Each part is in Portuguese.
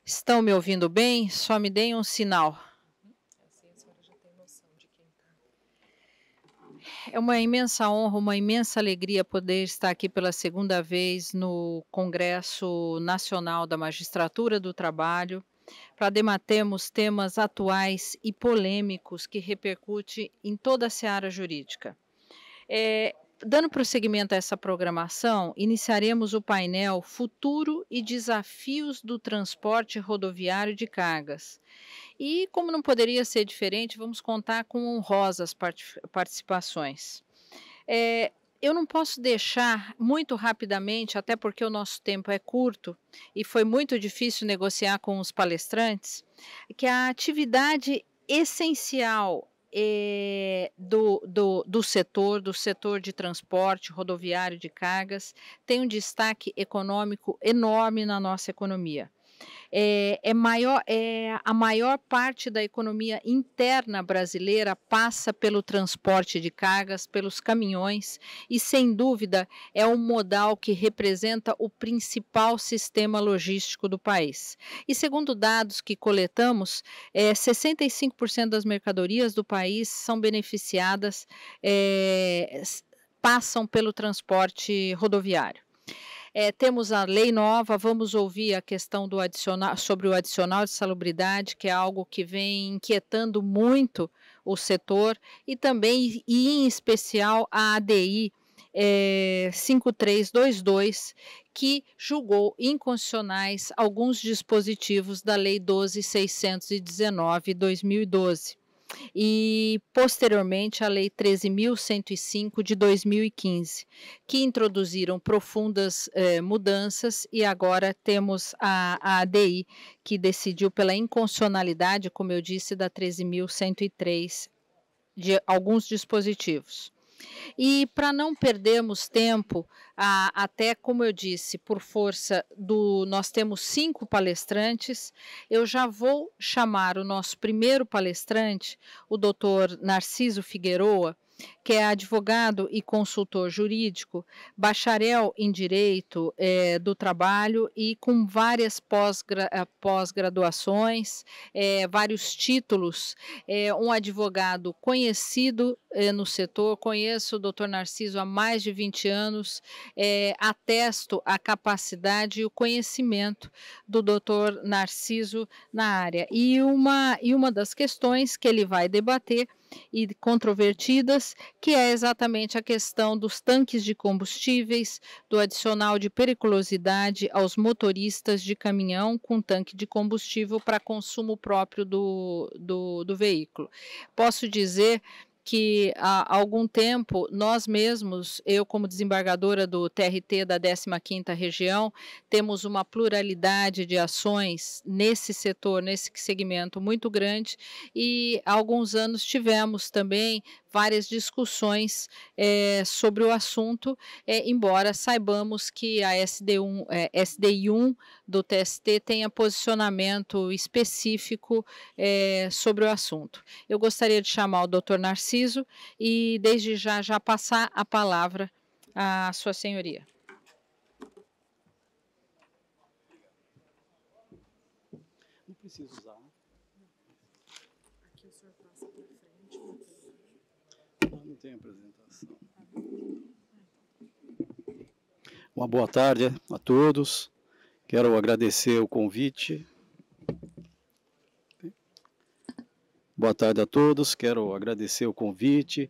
Estão me ouvindo bem? Só me deem um sinal. Assim a senhora já tem noção de quem está. É uma imensa honra, uma imensa alegria poder estar aqui pela segunda vez no Congresso Nacional da Magistratura do Trabalho, para debatermos temas atuais e polêmicos que repercutem em toda a seara jurídica. Dando prosseguimento a essa programação, iniciaremos o painel Futuro e Desafios do Transporte Rodoviário de Cargas. E, como não poderia ser diferente, vamos contar com honrosas participações. Eu não posso deixar muito rapidamente, até porque o nosso tempo é curto e foi muito difícil negociar com os palestrantes, que a atividade essencial do setor de transporte rodoviário de cargas, tem um destaque econômico enorme na nossa economia. A maior parte da economia interna brasileira passa pelo transporte de cargas, pelos caminhões, e sem dúvida é um modal que representa o principal sistema logístico do país. E segundo dados que coletamos, 65% das mercadorias do país são beneficiadas, passam pelo transporte rodoviário. Temos a lei nova, vamos ouvir a questão do adicional, sobre o adicional de salubridade, que é algo que vem inquietando muito o setor, e também, e em especial, a ADI 5322, que julgou inconstitucionais alguns dispositivos da Lei 12.619/2012. E, posteriormente, a Lei 13.105 de 2015, que introduziram profundas mudanças, e agora temos a ADI, que decidiu pela inconstitucionalidade, como eu disse, da 13.103 de alguns dispositivos. E para não perdermos tempo, até como eu disse, por força nós temos 5 palestrantes, eu já vou chamar o nosso primeiro palestrante, o doutor Narciso Figueroa, que é advogado e consultor jurídico, bacharel em Direito do Trabalho e com várias pós-graduações, vários títulos, um advogado conhecido no setor. Conheço o doutor Narciso há mais de 20 anos, atesto a capacidade e o conhecimento do doutor Narciso na área. E uma das questões que ele vai debater e controvertidas, que é exatamente a questão dos tanques de combustíveis, do adicional de periculosidade aos motoristas de caminhão com tanque de combustível para consumo próprio do veículo. Posso dizer que há algum tempo nós mesmos, eu como desembargadora do TRT da 15ª Região, temos uma pluralidade de ações nesse setor, nesse segmento muito grande, e há alguns anos tivemos também várias discussões sobre o assunto, embora saibamos que a SDI1 do TST tenha posicionamento específico sobre o assunto. Eu gostaria de chamar o doutor Narciso e, desde já passar a palavra à sua senhoria. Não preciso usar. Aqui o senhor passa para frente. Não tem apresentação. Uma boa tarde a todos. Quero agradecer o convite. Boa tarde a todos. Quero agradecer o convite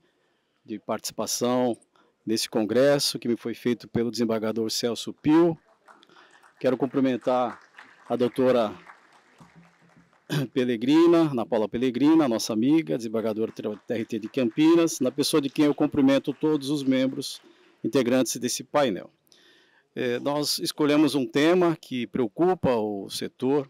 de participação nesse congresso que me foi feito pelo desembargador Celso Pio. Quero cumprimentar a doutora Pellegrina, Ana Paula Pellegrina, nossa amiga, desembargadora do TRT de Campinas, na pessoa de quem eu cumprimento todos os membros integrantes desse painel. Nós escolhemos um tema que preocupa o setor,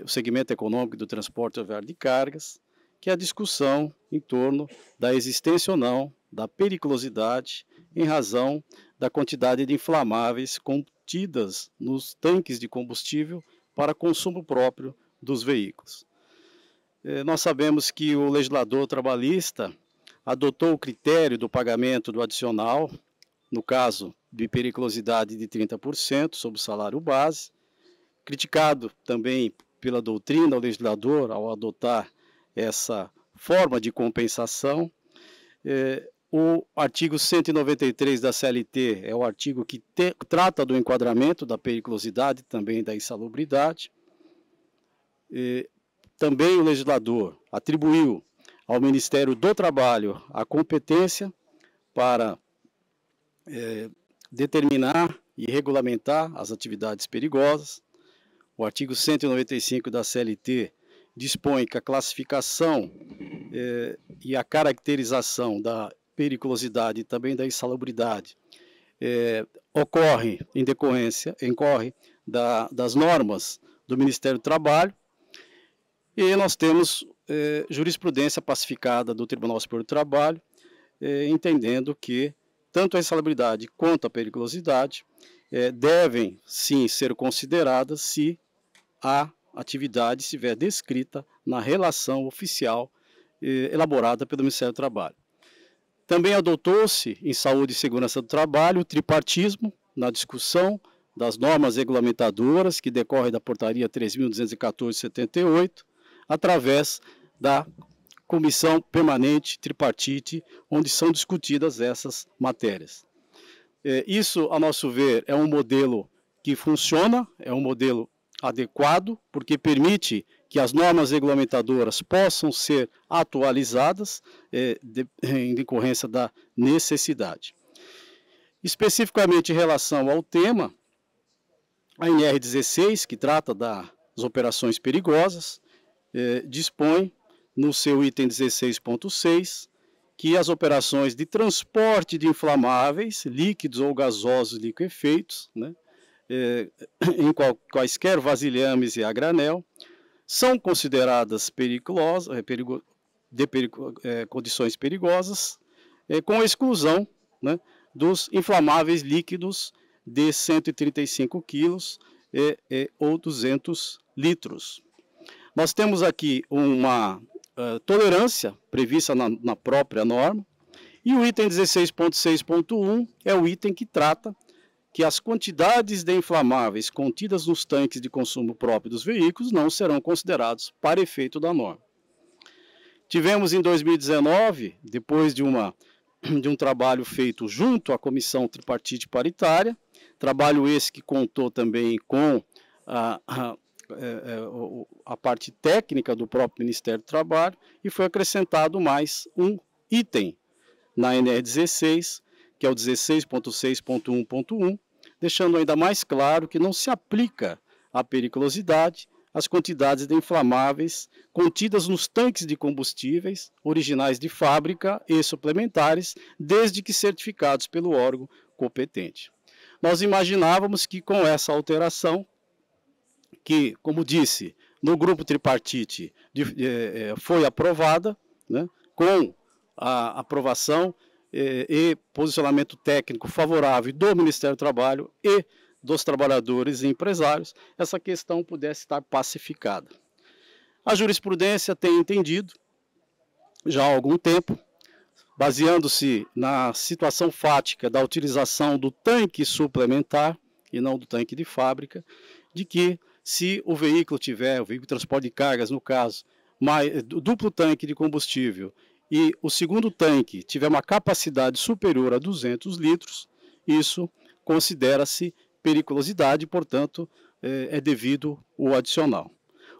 o segmento econômico do transporte rodoviário de cargas, que é a discussão em torno da existência ou não da periculosidade em razão da quantidade de inflamáveis contidas nos tanques de combustível para consumo próprio dos veículos. Nós sabemos que o legislador trabalhista adotou o critério do pagamento do adicional, no caso de periculosidade de 30% sobre o salário base, criticado também pela doutrina, o legislador, ao adotar essa forma de compensação. O artigo 193 da CLT é o artigo que trata do enquadramento da periculosidade, também da insalubridade. Também o legislador atribuiu ao Ministério do Trabalho a competência para determinar e regulamentar as atividades perigosas. O artigo 195 da CLT dispõe que a classificação e a caracterização da periculosidade e também da insalubridade ocorre das normas do Ministério do Trabalho, e nós temos jurisprudência pacificada do Tribunal Superior do Trabalho, entendendo que tanto a insalubridade quanto a periculosidade devem sim ser consideradas se a atividade estiver descrita na relação oficial elaborada pelo Ministério do Trabalho. Também adotou-se em saúde e segurança do trabalho o tripartismo na discussão das normas regulamentadoras que decorrem da portaria 3.214/78, através da comissão permanente tripartite, onde são discutidas essas matérias. Isso, a nosso ver, é um modelo que funciona, é um modelo adequado, porque permite que as normas regulamentadoras possam ser atualizadas em decorrência da necessidade. Especificamente em relação ao tema, a NR16, que trata das operações perigosas, dispõe no seu item 16.6 que as operações de transporte de inflamáveis, líquidos ou gasosos liquefeitos, né, em quaisquer vasilhames e a granel, são consideradas condições perigosas, com exclusão, né, dos inflamáveis líquidos de 135 quilos ou 200 litros. Nós temos aqui uma tolerância prevista na própria norma, e o item 16.6.1 é o item que trata que as quantidades de inflamáveis contidas nos tanques de consumo próprio dos veículos não serão considerados para efeito da norma. Tivemos em 2019, depois de um trabalho feito junto à Comissão Tripartite Paritária, trabalho esse que contou também com a parte técnica do próprio Ministério do Trabalho, e foi acrescentado mais um item na NR16, que é o 16.6.1.1, deixando ainda mais claro que não se aplica à periculosidade as quantidades de inflamáveis contidas nos tanques de combustíveis originais de fábrica e suplementares, desde que certificados pelo órgão competente. Nós imaginávamos que com essa alteração, que, como disse, no grupo tripartite foi aprovada, né, com a aprovação e posicionamento técnico favorável do Ministério do Trabalho e dos trabalhadores e empresários, essa questão pudesse estar pacificada. A jurisprudência tem entendido, já há algum tempo, baseando-se na situação fática da utilização do tanque suplementar e não do tanque de fábrica, de que se o veículo tiver, o veículo de transporte de cargas, no caso, duplo tanque de combustível, e o segundo tanque tiver uma capacidade superior a 200 litros, isso considera-se periculosidade, portanto, é devido o adicional.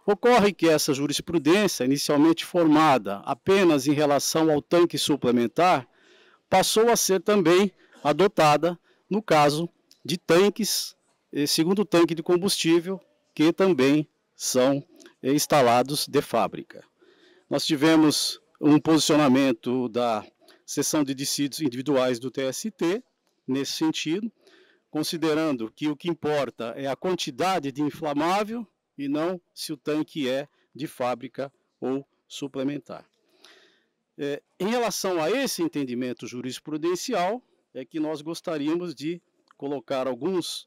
Ocorre que essa jurisprudência, inicialmente formada apenas em relação ao tanque suplementar, passou a ser também adotada no caso de tanques, segundo tanque de combustível, que também são instalados de fábrica. Nós tivemos um posicionamento da seção de dissídios individuais do TST, nesse sentido, considerando que o que importa é a quantidade de inflamável e não se o tanque é de fábrica ou suplementar. Em relação a esse entendimento jurisprudencial, é que nós gostaríamos de colocar alguns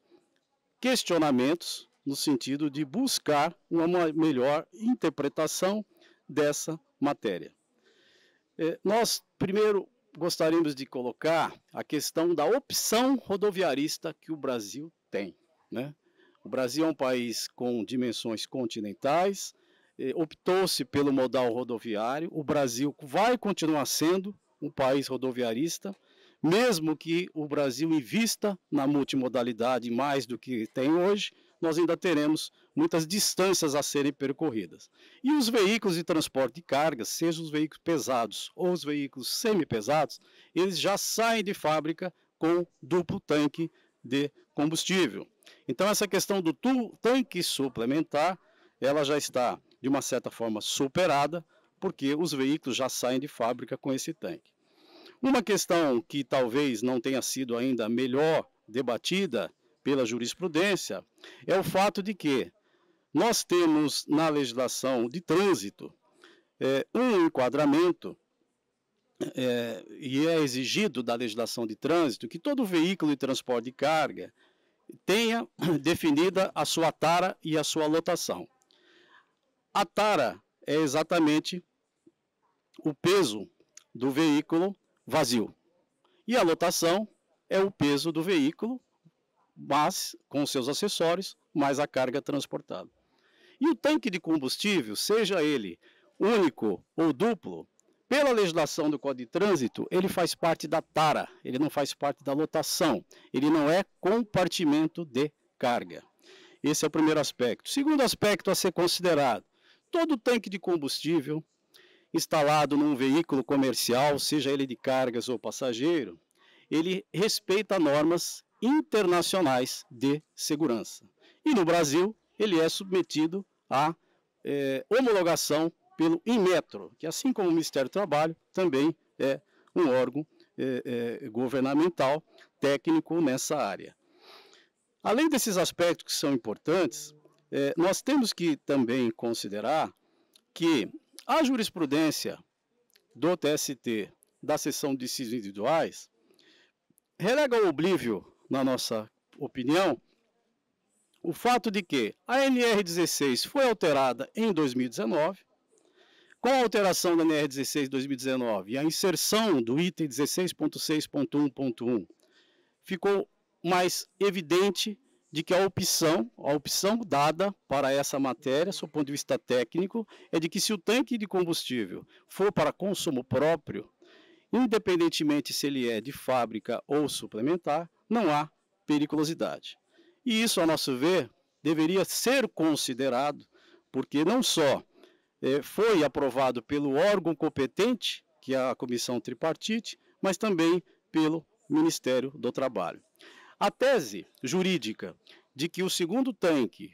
questionamentos no sentido de buscar uma melhor interpretação dessa matéria. Nós, primeiro, gostaríamos de colocar a questão da opção rodoviarista que o Brasil tem, né? O Brasil é um país com dimensões continentais, optou-se pelo modal rodoviário, o Brasil vai continuar sendo um país rodoviarista, mesmo que o Brasil invista na multimodalidade mais do que tem hoje, nós ainda teremos muitas distâncias a serem percorridas. E os veículos de transporte de cargas, sejam os veículos pesados ou os veículos semipesados, eles já saem de fábrica com duplo tanque de combustível. Então essa questão do tanque suplementar, ela já está de uma certa forma superada, porque os veículos já saem de fábrica com esse tanque. Uma questão que talvez não tenha sido ainda melhor debatida pela jurisprudência é o fato de que nós temos na legislação de trânsito um enquadramento e é exigido da legislação de trânsito que todo veículo de transporte de carga tenha definida a sua tara e a sua lotação. A tara é exatamente o peso do veículo vazio. E a lotação é o peso do veículo, mas com seus acessórios, mais a carga transportada. E o tanque de combustível, seja ele único ou duplo, pela legislação do Código de Trânsito, ele faz parte da tara, ele não faz parte da lotação, ele não é compartimento de carga. Esse é o primeiro aspecto. Segundo aspecto a ser considerado, todo tanque de combustível instalado num veículo comercial, seja ele de cargas ou passageiro, ele respeita normas internacionais de segurança. E no Brasil, ele é submetido à homologação pelo Inmetro, que assim como o Ministério do Trabalho, também é um órgão governamental técnico nessa área. Além desses aspectos que são importantes, nós temos que também considerar que a jurisprudência do TST, da seção de decisões individuais, relega ao oblívio, na nossa opinião, o fato de que a NR16 foi alterada em 2019, com a alteração da NR16 de 2019 e a inserção do item 16.6.1.1, ficou mais evidente de que a opção dada para essa matéria, sob o ponto de vista técnico, é de que se o tanque de combustível for para consumo próprio, independentemente se ele é de fábrica ou suplementar, não há periculosidade. E isso, a nosso ver, deveria ser considerado, porque não só foi aprovado pelo órgão competente, que é a Comissão Tripartite, mas também pelo Ministério do Trabalho. A tese jurídica de que o segundo tanque,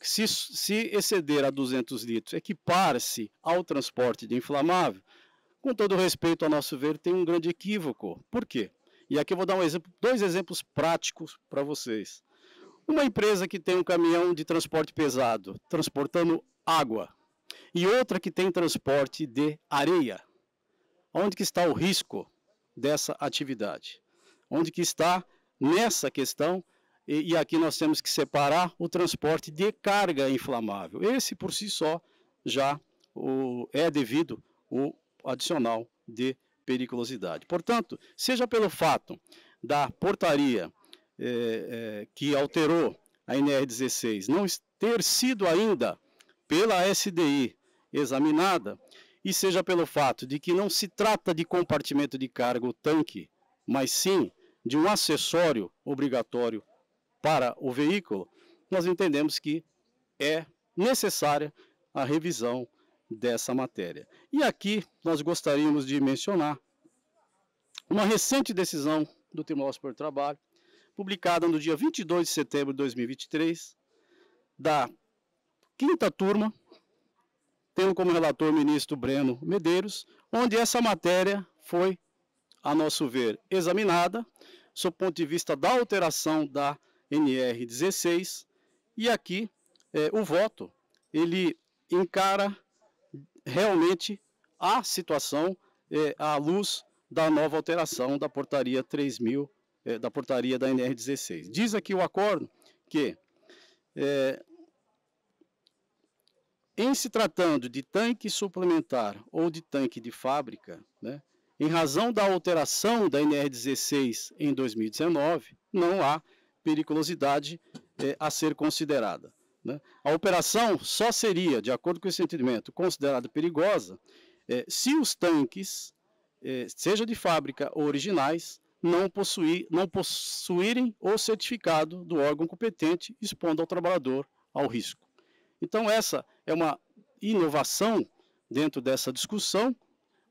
se exceder a 200 litros, equipar-se ao transporte de inflamável, com todo respeito, a nosso ver, tem um grande equívoco. Por quê? E aqui eu vou dar dois exemplos práticos para vocês. Uma empresa que tem um caminhão de transporte pesado, transportando água, e outra que tem transporte de areia. Onde que está o risco dessa atividade? Onde que está nessa questão? E aqui nós temos que separar o transporte de carga inflamável. Esse, por si só, já é devido o adicional de periculosidade. Portanto, seja pelo fato da portaria que alterou a NR16 não ter sido ainda pela SDI examinada, e seja pelo fato de que não se trata de compartimento de carga o tanque, mas sim de um acessório obrigatório para o veículo, nós entendemos que é necessária a revisão dessa matéria. E aqui nós gostaríamos de mencionar uma recente decisão do Tribunal Superior do Trabalho, publicada no dia 22 de setembro de 2023, da 5ª turma, tendo como relator o ministro Breno Medeiros, onde essa matéria foi, a nosso ver, examinada, sob o ponto de vista da alteração da NR16, e aqui o voto, ele encara realmente a situação à luz da nova alteração da portaria 3.000, da portaria da NR16. Diz aqui o acordo que, em se tratando de tanque suplementar ou de tanque de fábrica, né, em razão da alteração da NR16 em 2019, não há periculosidade a ser considerada, né? A operação só seria, de acordo com esse entendimento, considerada perigosa se os tanques, seja de fábrica ou originais, não possuírem o certificado do órgão competente, expondo ao trabalhador ao risco. Então, essa é uma inovação dentro dessa discussão,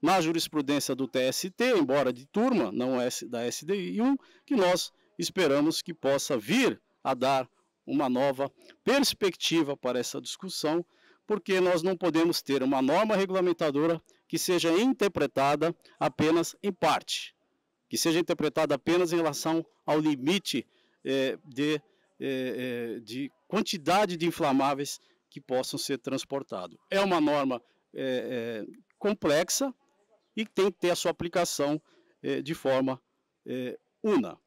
na jurisprudência do TST, embora de turma, não é da SDI1, que nós esperamos que possa vir a dar uma nova perspectiva para essa discussão, porque nós não podemos ter uma norma regulamentadora que seja interpretada apenas em parte, que seja interpretada apenas em relação ao limite de quantidade de inflamáveis que possam ser transportados. É uma norma complexa e tem que ter a sua aplicação de forma una.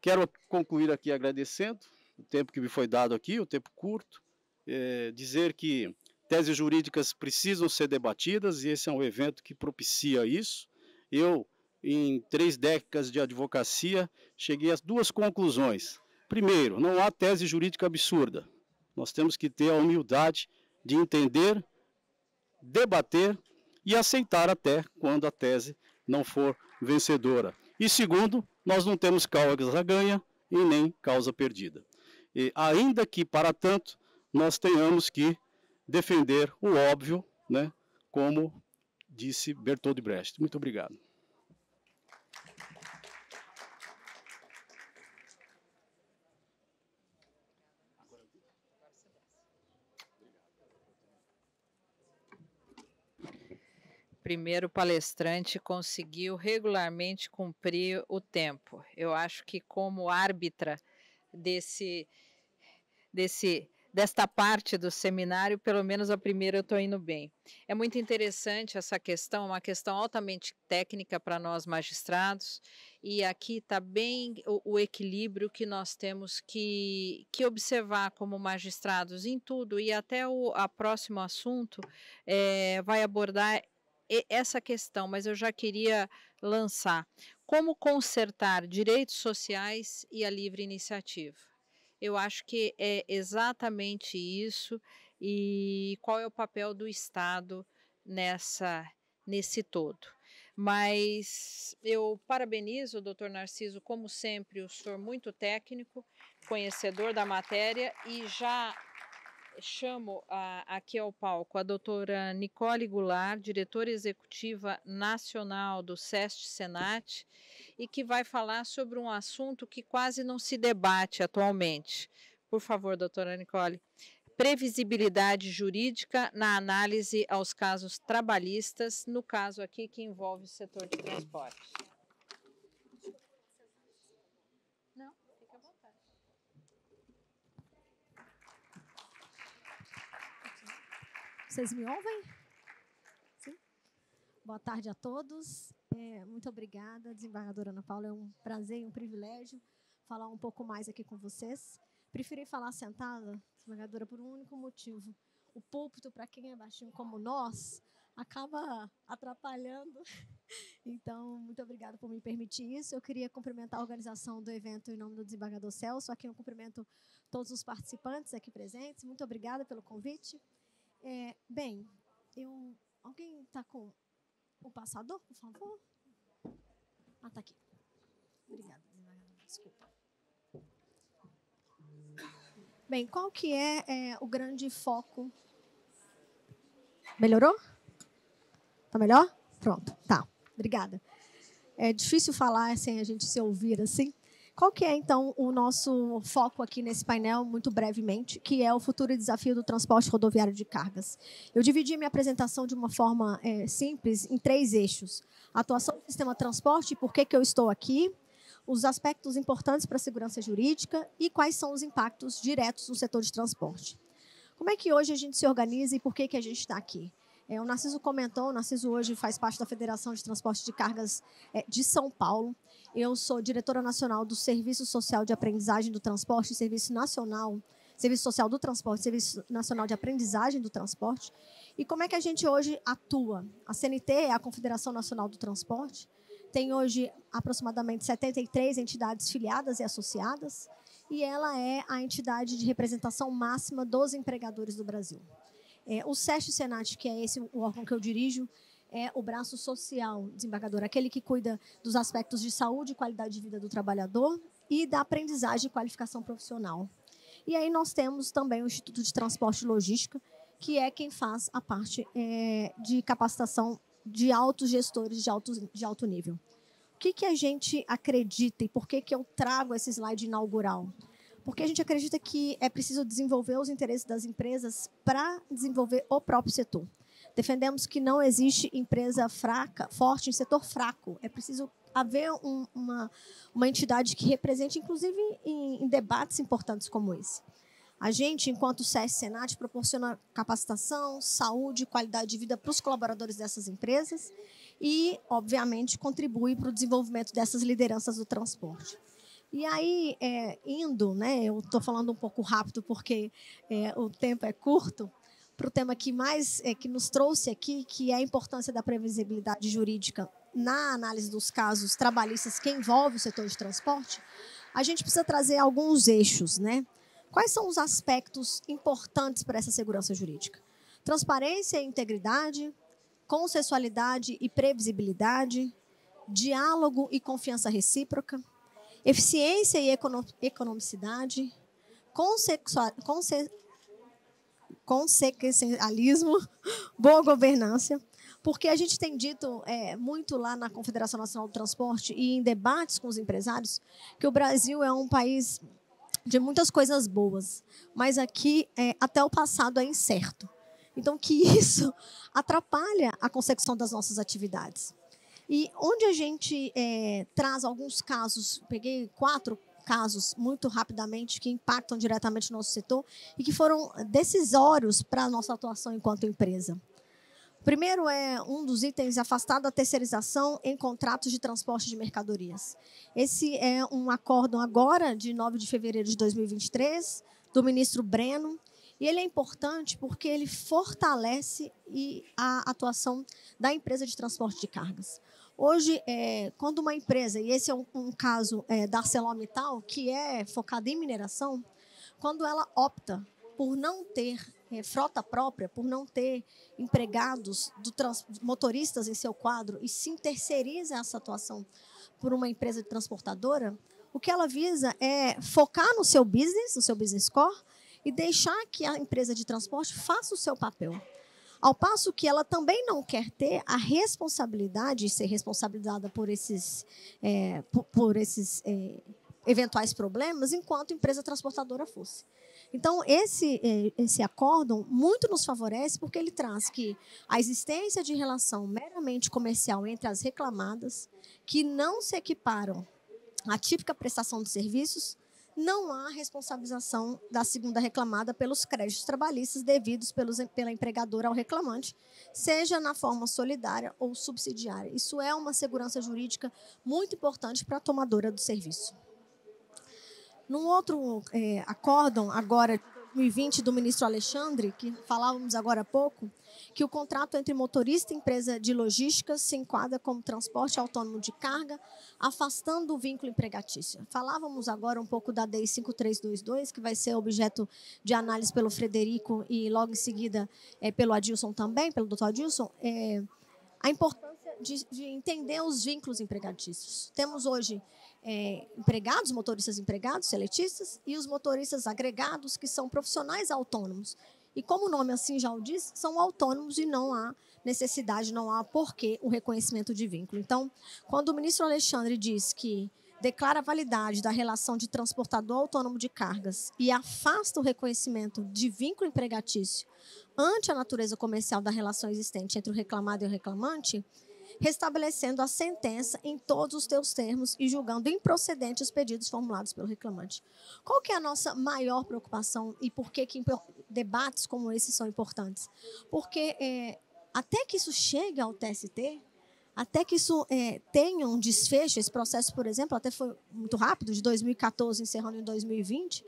Quero concluir aqui agradecendo o tempo que me foi dado aqui, o tempo curto, dizer que teses jurídicas precisam ser debatidas e esse é um evento que propicia isso. Eu, em 3 décadas de advocacia, cheguei a 2 conclusões. Primeiro, não há tese jurídica absurda. Nós temos que ter a humildade de entender, debater e aceitar até quando a tese não for vencedora. E segundo, nós não temos causa ganha e nem causa perdida. E ainda que, para tanto, nós tenhamos que defender o óbvio, né, como disse Bertold Brecht. Muito obrigado. Primeiro palestrante conseguiu regularmente cumprir o tempo. Eu acho que como árbitra desta parte do seminário, pelo menos a primeira eu estou indo bem. É muito interessante essa questão, uma questão altamente técnica para nós magistrados, e aqui está bem o equilíbrio que nós temos que observar como magistrados em tudo, e até o próximo assunto vai abordar essa questão, mas eu já queria lançar como consertar direitos sociais e a livre iniciativa. Eu acho que é exatamente isso, e qual é o papel do Estado nesse todo. Mas eu parabenizo o doutor Narciso, como sempre, o senhor muito técnico, conhecedor da matéria, e já chamo aqui ao palco a doutora Nicole Goulart, diretora executiva nacional do SEST-Senat, e que vai falar sobre um assunto que quase não se debate atualmente. Por favor, doutora Nicole. Previsibilidade jurídica na análise aos casos trabalhistas, no caso aqui que envolve o setor de transporte. Não, fica à vontade. Vocês me ouvem? Sim? Boa tarde a todos. Muito obrigada, desembargadora Ana Paula. É um prazer e um privilégio falar um pouco mais aqui com vocês. Preferi falar sentada, desembargadora, por um único motivo. O púlpito, para quem é baixinho como nós, acaba atrapalhando. Então, muito obrigada por me permitir isso. Eu queria cumprimentar a organização do evento em nome do desembargador Celso. Aqui eu cumprimento todos os participantes aqui presentes. Muito obrigada pelo convite. Bem, alguém está com o passador, por favor? Está aqui. Obrigada, desembargador. Desculpa. Bem, qual que é o grande foco? Melhorou? Tá melhor? Pronto, tá. Obrigada. É difícil falar sem a gente se ouvir assim. Qual que é, então, o nosso foco aqui nesse painel, muito brevemente, que é o futuro desafio do transporte rodoviário de cargas? Eu dividi minha apresentação de uma forma simples em 3 eixos. A atuação do sistema de transporte, por que eu estou aqui, os aspectos importantes para a segurança jurídica e quais são os impactos diretos no setor de transporte. Como é que hoje a gente se organiza e por que a gente está aqui? O Narciso comentou, o Narciso hoje faz parte da Federação de Transporte de Cargas de São Paulo. Eu sou diretora nacional do Serviço Social de Aprendizagem do Transporte, Serviço Social do Transporte, Serviço Nacional de Aprendizagem do Transporte. E como é que a gente hoje atua? A CNT é a Confederação Nacional do Transporte, tem hoje aproximadamente 73 entidades filiadas e associadas, e ela é a entidade de representação máxima dos empregadores do Brasil. O SESC-Senat, que é esse o órgão que eu dirijo, é o braço social desembargador, aquele que cuida dos aspectos de saúde e qualidade de vida do trabalhador e da aprendizagem e qualificação profissional. E aí nós temos também o Instituto de Transporte e Logística, que é quem faz a parte de capacitação de altos gestores de alto nível. O que a gente acredita e por que eu trago esse slide inaugural? Porque a gente acredita que é preciso desenvolver os interesses das empresas para desenvolver o próprio setor. Defendemos que não existe empresa forte em setor fraco. É preciso haver uma entidade que represente, inclusive, em debates importantes como esse. A gente, enquanto SESC-Senat, proporciona capacitação, saúde e qualidade de vida para os colaboradores dessas empresas e, obviamente, contribui para o desenvolvimento dessas lideranças do transporte. E aí, eu estou falando um pouco rápido porque o tempo é curto, para o tema que nos trouxe aqui, que é a importância da previsibilidade jurídica na análise dos casos trabalhistas que envolvem o setor de transporte, a gente precisa trazer alguns eixos, né? Quais são os aspectos importantes para essa segurança jurídica? Transparência e integridade, consensualidade e previsibilidade, diálogo e confiança recíproca, eficiência e economicidade, consequencialismo, boa governança, porque a gente tem dito muito lá na Confederação Nacional do Transporte e em debates com os empresários que o Brasil é um país de muitas coisas boas, mas aqui até o passado é incerto. Então, que isso atrapalha a consecução das nossas atividades. E onde a gente traz alguns casos, peguei 4 casos muito rapidamente que impactam diretamente o nosso setor e que foram decisórios para a nossa atuação enquanto empresa. Primeiro um dos itens, afastado da terceirização em contratos de transporte de mercadorias. Esse é um acórdão agora, de 9 de fevereiro de 2023, do ministro Breno, e ele é importante porque ele fortalece a atuação da empresa de transporte de cargas. Hoje, quando uma empresa, e esse é um caso da ArcelorMittal, que é focada em mineração, quando ela opta por não ter frota própria, por não ter empregados, motoristas em seu quadro, e se terceiriza essa atuação por uma empresa de transportadora, o que ela visa é focar no seu business core, e deixar que a empresa de transporte faça o seu papel. Ao passo que ela também não quer ter a responsabilidade de ser responsabilizada por esses eventuais problemas, enquanto empresa transportadora fosse. Então, esse acórdão muito nos favorece porque ele traz que a existência de relação meramente comercial entre as reclamadas, que não se equiparam à típica prestação de serviços, não há responsabilização da segunda reclamada pelos créditos trabalhistas devidos pela empregadora ao reclamante, seja na forma solidária ou subsidiária. Isso é uma segurança jurídica muito importante para a tomadora do serviço. Num outro acórdão, agora de 2020, do ministro Alexandre, que falávamos agora há pouco, que o contrato entre motorista e empresa de logística se enquadra como transporte autônomo de carga, afastando o vínculo empregatício. Falávamos agora um pouco da DEI 5322, que vai ser objeto de análise pelo Frederico e logo em seguida pelo Adilson também, pelo doutor Adilson, a importância de entender os vínculos empregatícios. Temos hoje empregados, motoristas empregados, seletistas, e os motoristas agregados, que são profissionais autônomos. E como o nome assim já o diz, são autônomos e não há necessidade, não há porquê o reconhecimento de vínculo. Então, quando o ministro Alexandre diz que declara a validade da relação de transportador autônomo de cargas e afasta o reconhecimento de vínculo empregatício ante a natureza comercial da relação existente entre o reclamado e o reclamante, restabelecendo a sentença em todos os seus termos e julgando improcedentes os pedidos formulados pelo reclamante. Qual que é a nossa maior preocupação e por que debates como esses são importantes? Porque até que isso chegue ao TST, até que isso tenha um desfecho, esse processo, por exemplo, até foi muito rápido, de 2014 encerrando em 2020,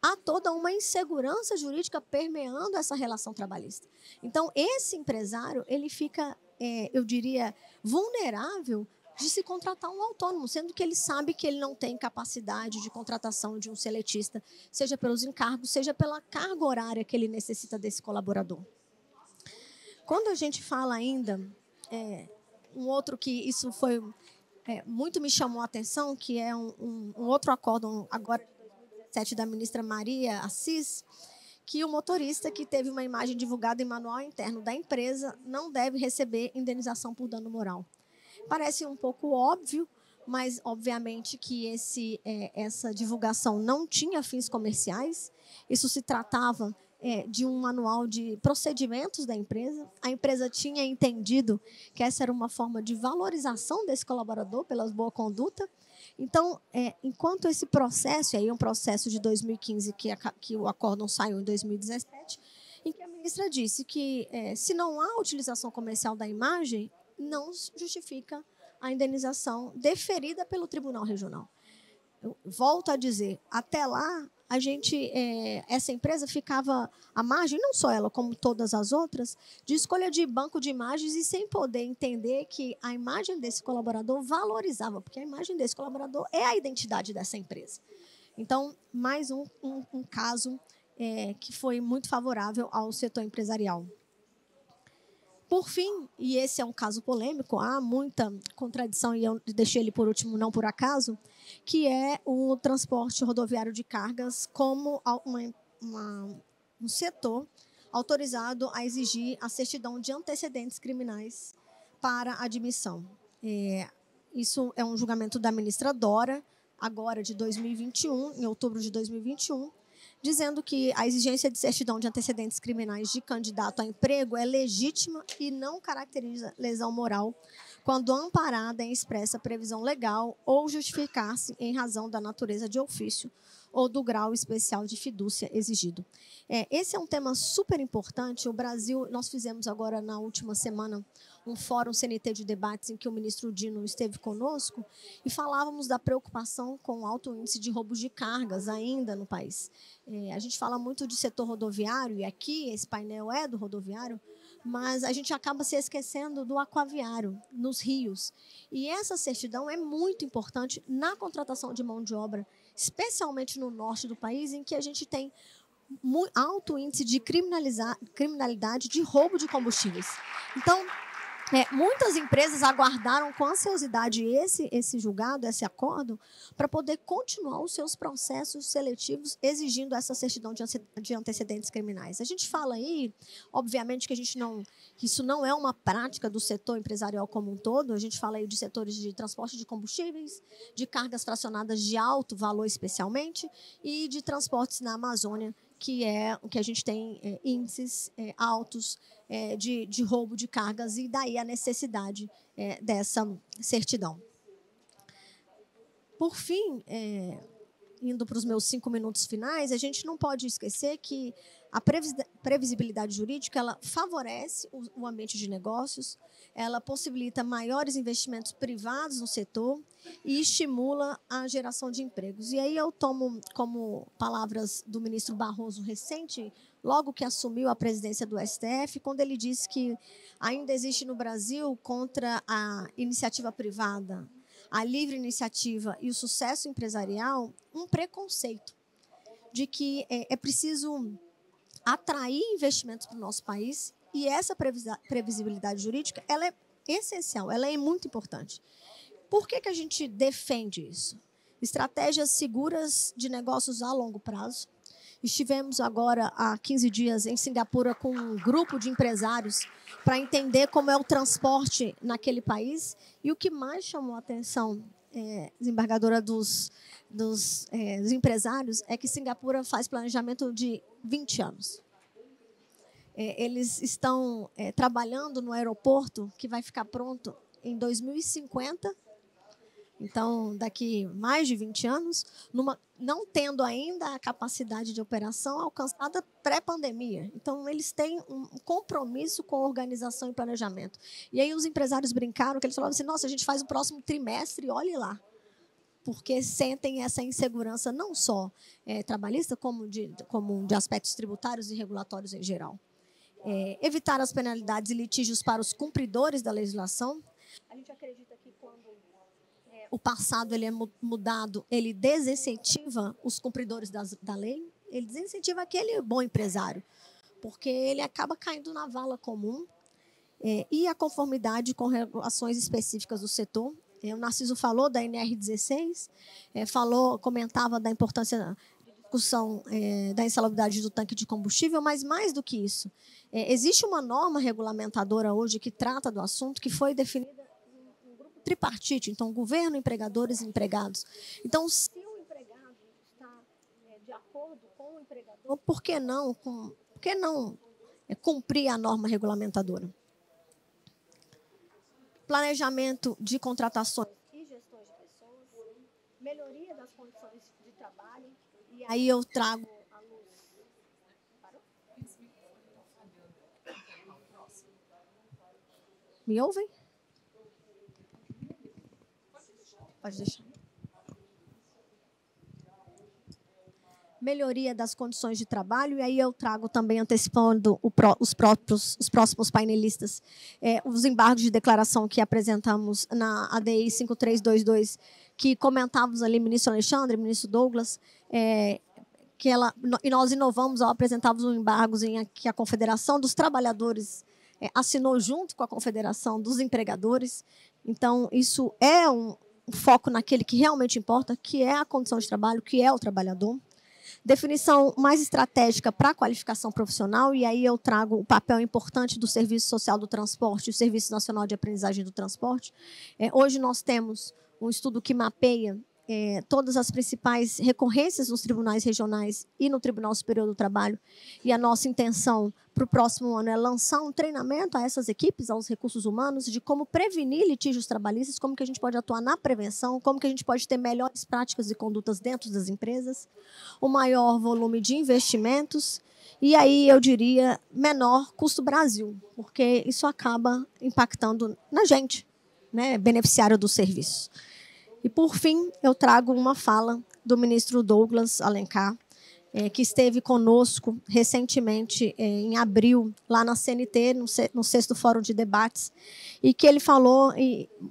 há toda uma insegurança jurídica permeando essa relação trabalhista. Então, esse empresário, ele fica, eu diria, vulnerável de se contratar um autônomo, sendo que ele sabe que ele não tem capacidade de contratação de um seletista, seja pelos encargos, seja pela carga horária que ele necessita desse colaborador. Quando a gente fala ainda, um outro que isso foi muito me chamou a atenção, que é um outro acórdão agora de 2017 da ministra Maria Assis, que o motorista que teve uma imagem divulgada em manual interno da empresa não deve receber indenização por dano moral. Parece um pouco óbvio, mas obviamente que essa divulgação não tinha fins comerciais. Isso se tratava de um manual de procedimentos da empresa. A empresa tinha entendido que essa era uma forma de valorização desse colaborador pela boa conduta. Então, enquanto esse processo, aí um processo de 2015, que o acórdão saiu em 2017, em que a ministra disse que, se não há utilização comercial da imagem, não justifica a indenização deferida pelo Tribunal Regional. Eu volto a dizer, até lá, essa empresa ficava à margem, não só ela, como todas as outras, de escolha de banco de imagens e sem poder entender que a imagem desse colaborador valorizava, porque a imagem desse colaborador é a identidade dessa empresa. Então, mais um caso que foi muito favorável ao setor empresarial. Por fim, e esse é um caso polêmico, há muita contradição, e eu deixei ele por último, não por acaso, que é o transporte rodoviário de cargas como um setor autorizado a exigir a certidão de antecedentes criminais para admissão. Isso é um julgamento da ministra Dora, agora de 2021, em outubro de 2021, dizendo que a exigência de certidão de antecedentes criminais de candidato a emprego é legítima e não caracteriza lesão moral quando amparada em expressa previsão legal ou justificar-se em razão da natureza de ofício ou do grau especial de fidúcia exigido. Esse é um tema super importante. O Brasil, nós fizemos agora na última semana um fórum CNT de debates em que o ministro Dino esteve conosco e falávamos da preocupação com o alto índice de roubos de cargas ainda no país. A gente fala muito de setor rodoviário, e aqui esse painel é do rodoviário, mas a gente acaba se esquecendo do aquaviário, nos rios. E essa certidão é muito importante na contratação de mão de obra, especialmente no norte do país, em que a gente tem alto índice de criminalidade de roubo de combustíveis. Então, muitas empresas aguardaram com ansiosidade esse julgado, esse acordo, para poder continuar os seus processos seletivos exigindo essa certidão de antecedentes criminais. A gente fala aí, obviamente, que isso não é uma prática do setor empresarial como um todo. A gente fala aí de setores de transporte de combustíveis, de cargas fracionadas de alto valor especialmente, e de transportes na Amazônia, que é o que a gente tem índices altos de roubo de cargas, e daí a necessidade dessa certidão. Por fim, indo para os meus 5 minutos finais, a gente não pode esquecer que a previsibilidade jurídica ela favorece o ambiente de negócios, ela possibilita maiores investimentos privados no setor e estimula a geração de empregos. E aí eu tomo como palavras do ministro Barroso recente, logo que assumiu a presidência do STF, quando ele disse que ainda existe no Brasil, contra a iniciativa privada, a livre iniciativa e o sucesso empresarial, um preconceito de que é preciso atrair investimentos para o nosso país, e essa previsibilidade jurídica ela é essencial, ela é muito importante. Por que a gente defende isso? Estratégias seguras de negócios a longo prazo. Estivemos agora há 15 dias em Singapura com um grupo de empresários para entender como é o transporte naquele país, e o que mais chamou a atenção, desembargadora, dos empresários, é que Singapura faz planejamento de 20 anos. Eles estão trabalhando no aeroporto que vai ficar pronto em 2050, então daqui mais de 20 anos, não tendo ainda a capacidade de operação alcançada pré-pandemia. Então, eles têm um compromisso com a organização e planejamento. E aí os empresários brincaram, que eles falavam assim, nossa, a gente faz o próximo trimestre, olhe lá. Porque sentem essa insegurança não só trabalhista, como de aspectos tributários e regulatórios em geral. Evitar as penalidades e litígios para os cumpridores da legislação. A gente acredita que quando o passado ele é mudado, ele desincentiva os cumpridores da lei, ele desincentiva aquele bom empresário, porque ele acaba caindo na vala comum, e a conformidade com regulações específicas do setor. O Narciso falou da NR16, comentava da importância da discussão da insalubridade do tanque de combustível, mas mais do que isso, existe uma norma regulamentadora hoje que trata do assunto, que foi definida em um grupo tripartite, então governo, empregadores e empregados. Então, se o empregado está de acordo com o empregador, por que não cumprir a norma regulamentadora? Planejamento de contratações e gestões de pessoas, melhoria das condições de trabalho, e aí eu trago a luz. Parou? Me ouvem? Pode deixar. Melhoria das condições de trabalho, e aí eu trago também, antecipando os próximos painelistas, os embargos de declaração que apresentamos na ADI 5322, que comentávamos ali, ministro Alexandre, ministro Douglas, e nós inovamos ao apresentarmos um embargo que a Confederação dos Trabalhadores assinou junto com a Confederação dos Empregadores. Então, isso é um foco naquele que realmente importa, que é a condição de trabalho, que é o trabalhador. Definição mais estratégica para a qualificação profissional, e aí eu trago o papel importante do Serviço Social do Transporte e o Serviço Nacional de Aprendizagem do Transporte. Hoje nós temos um estudo que mapeia todas as principais recorrências nos tribunais regionais e no Tribunal Superior do Trabalho, e a nossa intenção para o próximo ano é lançar um treinamento a essas equipes, aos recursos humanos, de como prevenir litígios trabalhistas, como que a gente pode atuar na prevenção, como que a gente pode ter melhores práticas e condutas dentro das empresas, o maior volume de investimentos, e aí eu diria menor custo Brasil, porque isso acaba impactando na gente, né, beneficiário do serviço. E, por fim, eu trago uma fala do ministro Douglas Alencar, que esteve conosco recentemente, em abril, lá na CNT, no 6º Fórum de Debates, e que ele falou,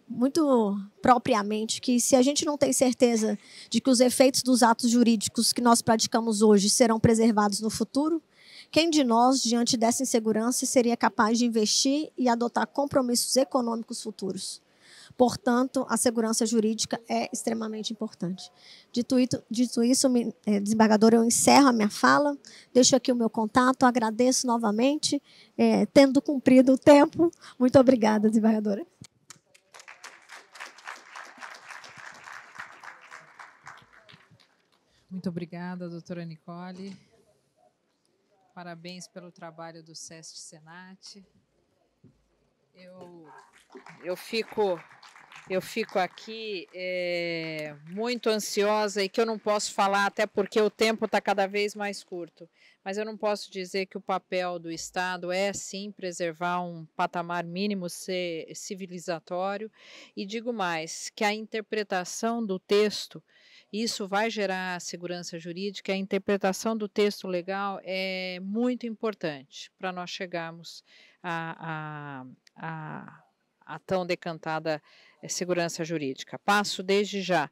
muito propriamente, que se a gente não tem certeza de que os efeitos dos atos jurídicos que nós praticamos hoje serão preservados no futuro, quem de nós, diante dessa insegurança, seria capaz de investir e adotar compromissos econômicos futuros? Portanto, a segurança jurídica é extremamente importante. Dito isso, desembargador, eu encerro a minha fala, deixo aqui o meu contato, agradeço novamente, tendo cumprido o tempo. Muito obrigada, desembargadora. Muito obrigada, doutora Nicole. Parabéns pelo trabalho do SEST Senat. Eu fico aqui muito ansiosa, e que eu não posso falar, até porque o tempo está cada vez mais curto, mas eu não posso dizer que o papel do Estado é, sim, preservar um patamar mínimo civilizatório, e digo mais, que a interpretação do texto, isso vai gerar segurança jurídica, a interpretação do texto legal é muito importante para nós chegarmos a tão decantada segurança jurídica. Passo desde já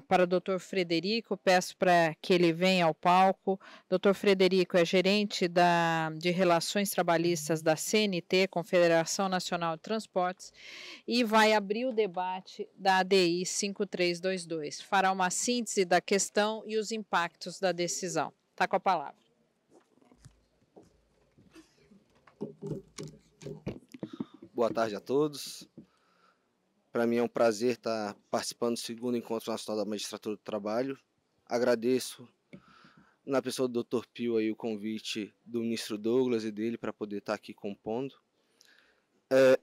para o doutor Frederico, peço para que ele venha ao palco. Doutor Frederico é gerente de Relações Trabalhistas da CNT, Confederação Nacional de Transportes, e vai abrir o debate da ADI 5322. Fará uma síntese da questão e os impactos da decisão. Está com a palavra. Boa tarde a todos. Para mim é um prazer estar participando do 2º Encontro Nacional da Magistratura do Trabalho. Agradeço, na pessoa do Dr. Pio, aí, o convite do ministro Douglas e dele para poder estar aqui compondo.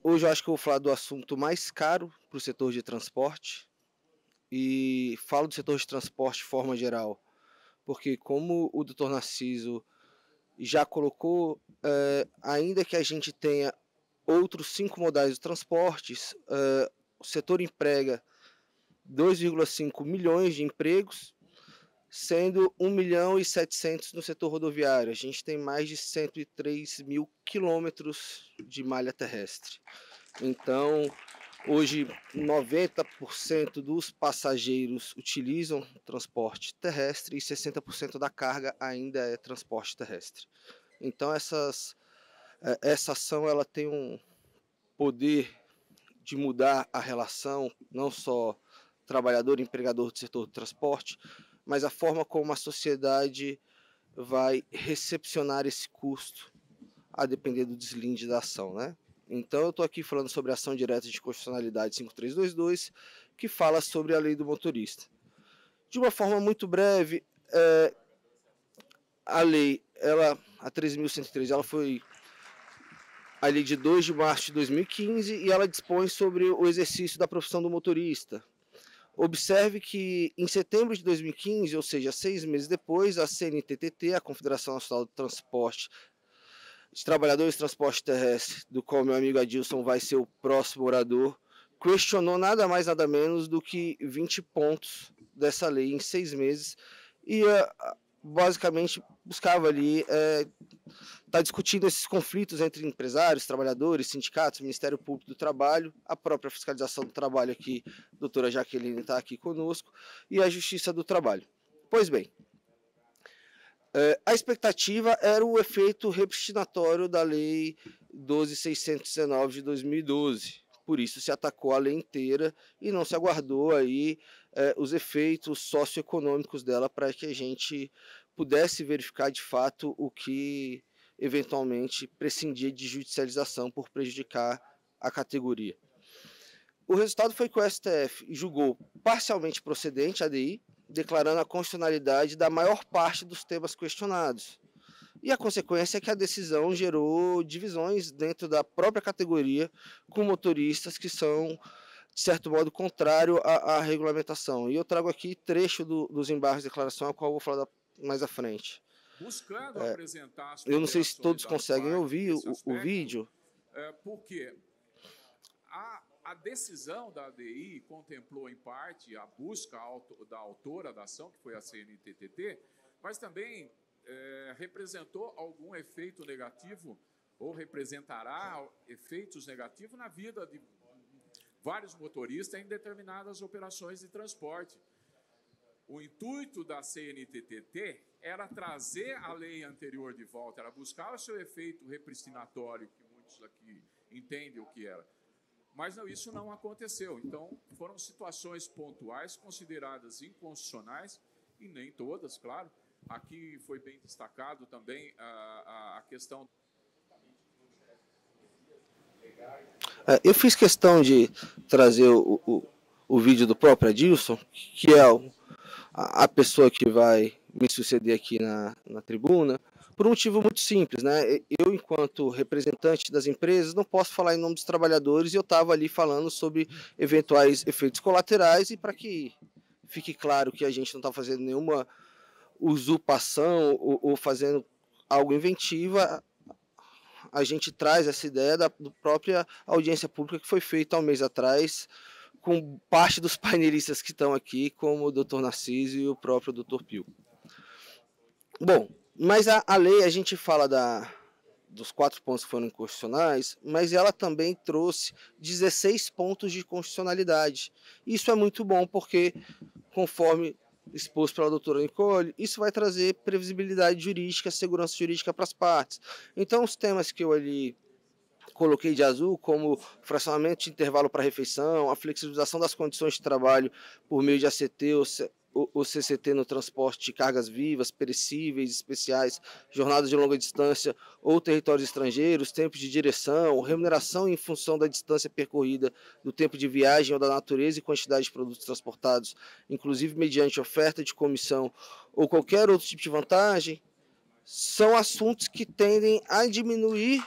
Hoje eu acho que eu vou falar do assunto mais caro para o setor de transporte, e falo do setor de transporte de forma geral, porque como o Dr. Narciso já colocou, ainda que a gente tenha outros 5 modais de transportes, o setor emprega 2,5 milhões de empregos, sendo 1.700.000 no setor rodoviário. A gente tem mais de 103 mil quilômetros de malha terrestre. Então, Hoje, 90% dos passageiros utilizam transporte terrestre e 60% da carga ainda é transporte terrestre. Então, essa ação ela tem um poder de mudar a relação, não só trabalhador e empregador do setor do transporte, mas a forma como a sociedade vai recepcionar esse custo a depender do deslinde da ação, né? Então, eu estou aqui falando sobre a ação direta de constitucionalidade 5322, que fala sobre a lei do motorista. De uma forma muito breve, a lei, a 13.103, ela foi a lei de 2 de março de 2015 e ela dispõe sobre o exercício da profissão do motorista. Observe que em setembro de 2015, ou seja, 6 meses depois, a CNTTT, a Confederação Nacional do Transporte de Trabalhadores de Transporte Terrestre, do qual meu amigo Adilson vai ser o próximo orador, questionou nada mais nada menos do que 20 pontos dessa lei em 6 meses e basicamente buscava ali tá discutindo esses conflitos entre empresários, trabalhadores, sindicatos, Ministério Público do Trabalho, a própria fiscalização do trabalho aqui, a doutora Jaqueline está aqui conosco, e a Justiça do Trabalho. Pois bem, a expectativa era o efeito repristinatório da Lei 12.619 de 2012, por isso se atacou a lei inteira e não se aguardou aí os efeitos socioeconômicos dela para que a gente pudesse verificar de fato o que eventualmente prescindia de judicialização por prejudicar a categoria. O resultado foi que o STF julgou parcialmente procedente a ADI, declarando a constitucionalidade da maior parte dos temas questionados. E a consequência é que a decisão gerou divisões dentro da própria categoria, com motoristas que são, de certo modo, contrário à regulamentação. E eu trago aqui trecho dos embargos de declaração, a qual eu vou falar mais à frente. Buscando apresentar as eu não sei se todos conseguem ouvir o vídeo. Porque a decisão da ADI contemplou, em parte, a busca da autora da ação, que foi a CNTTT, mas também representou algum efeito negativo, ou representará efeitos negativos na vida de vários motoristas em determinadas operações de transporte. O intuito da CNTTT era trazer a lei anterior de volta, era buscar o seu efeito repristinatório, que muitos aqui entendem o que era. Mas não, isso não aconteceu. Então, foram situações pontuais consideradas inconstitucionais, e nem todas, claro. Aqui foi bem destacado também a questão... Eu fiz questão de trazer o vídeo do próprio Adilson, que é a pessoa que vai me suceder aqui na tribuna, por um motivo muito simples, né? Eu, enquanto representante das empresas, não posso falar em nome dos trabalhadores, e eu estava ali falando sobre eventuais efeitos colaterais, e para que fique claro que a gente não está fazendo nenhuma usurpação ou fazendo algo inventivo, a gente traz essa ideia da própria audiência pública que foi feita há um mês atrás, com parte dos painelistas que estão aqui, como o Dr. Narciso e o próprio Dr. Pio. Bom, mas a lei, a gente fala dos 4 pontos que foram inconstitucionais, mas ela também trouxe 16 pontos de constitucionalidade. Isso é muito bom, porque, conforme exposto pela doutora Nicole, isso vai trazer previsibilidade jurídica, segurança jurídica para as partes. Então, os temas que eu ali coloquei de azul, como fracionamento de intervalo para refeição, a flexibilização das condições de trabalho por meio de ACT ou CCT no transporte de cargas vivas, perecíveis, especiais, jornadas de longa distância ou territórios estrangeiros, tempos de direção, remuneração em função da distância percorrida, do tempo de viagem ou da natureza e quantidade de produtos transportados, inclusive mediante oferta de comissão ou qualquer outro tipo de vantagem, são assuntos que tendem a diminuir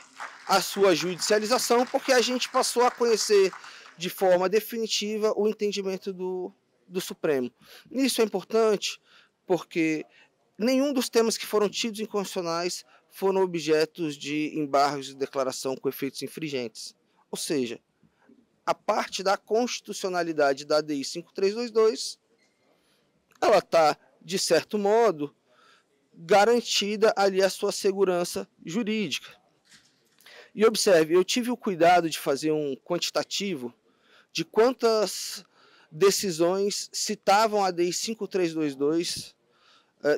a sua judicialização, porque a gente passou a conhecer de forma definitiva o entendimento do Supremo. Isso é importante porque nenhum dos temas que foram tidos inconstitucionais foram objetos de embargos de declaração com efeitos infringentes. Ou seja, a parte da constitucionalidade da ADI 5322, ela está, de certo modo, garantida ali a sua segurança jurídica. E observe, eu tive o cuidado de fazer um quantitativo de quantas decisões citavam a DI 5322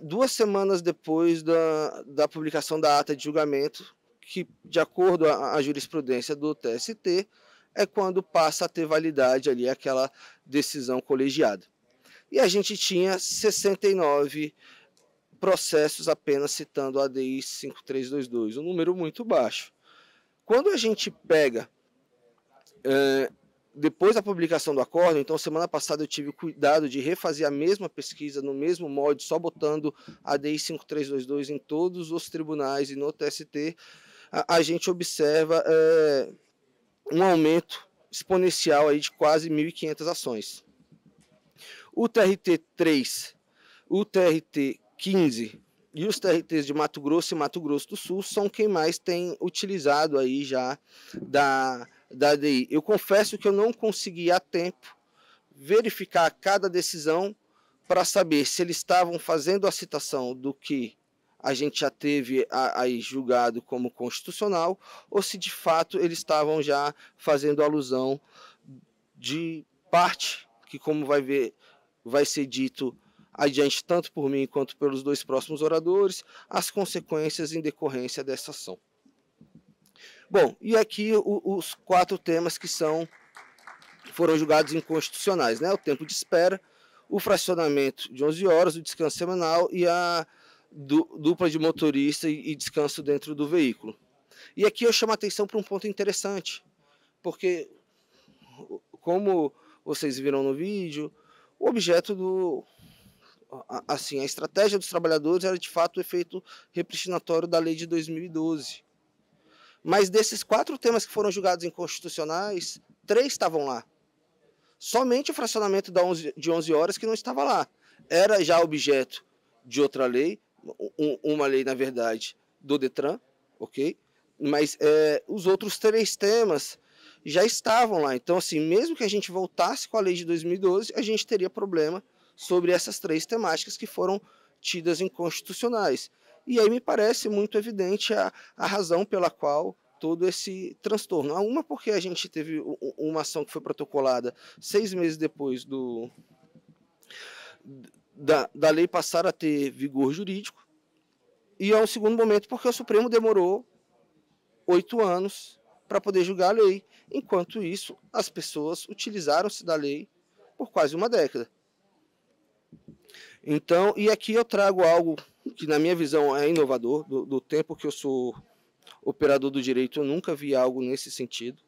2 semanas depois da publicação da ata de julgamento, que, de acordo com a jurisprudência do TST, é quando passa a ter validade ali aquela decisão colegiada. E a gente tinha 69 processos apenas citando a ADI 5322, um número muito baixo. Quando a gente pega, depois da publicação do acórdão, então semana passada eu tive o cuidado de refazer a mesma pesquisa no mesmo molde, só botando a ADI 5322 em todos os tribunais e no TST, a gente observa um aumento exponencial aí de quase 1.500 ações. O TRT3, o TRT15 e os TRTs de Mato Grosso e Mato Grosso do Sul são quem mais tem utilizado aí já da ADI. Eu confesso que eu não consegui a tempo verificar cada decisão para saber se eles estavam fazendo a citação do que a gente já teve aí julgado como constitucional, ou se de fato eles estavam já fazendo alusão de parte, que como vai ver, vai ser dito adiante tanto por mim quanto pelos 2 próximos oradores, as consequências em decorrência dessa ação. Bom, e aqui os 4 temas que foram julgados inconstitucionais, né? O tempo de espera, o fracionamento de 11 horas, o descanso semanal e a dupla de motorista e descanso dentro do veículo. E aqui eu chamo a atenção para um ponto interessante, porque, como vocês viram no vídeo, o objeto a estratégia dos trabalhadores era de fato o efeito repristinatório da lei de 2012. Mas desses 4 temas que foram julgados inconstitucionais, 3 estavam lá. Somente o fracionamento de 11 horas que não estava lá. Era já objeto de outra lei, uma lei, na verdade, do Detran, ok? Mas os outros 3 temas já estavam lá. Então, assim, mesmo que a gente voltasse com a lei de 2012, a gente teria problema sobre essas 3 temáticas que foram tidas inconstitucionais. E aí me parece muito evidente a razão pela qual todo esse transtorno. Uma porque a gente teve uma ação que foi protocolada 6 meses depois da lei passar a ter vigor jurídico, e é um segundo momento porque o Supremo demorou 8 anos para poder julgar a lei. Enquanto isso, as pessoas utilizaram-se da lei por quase uma década. Então, e aqui eu trago algo que na minha visão é inovador, do tempo que eu sou operador do direito, eu nunca vi algo nesse sentido,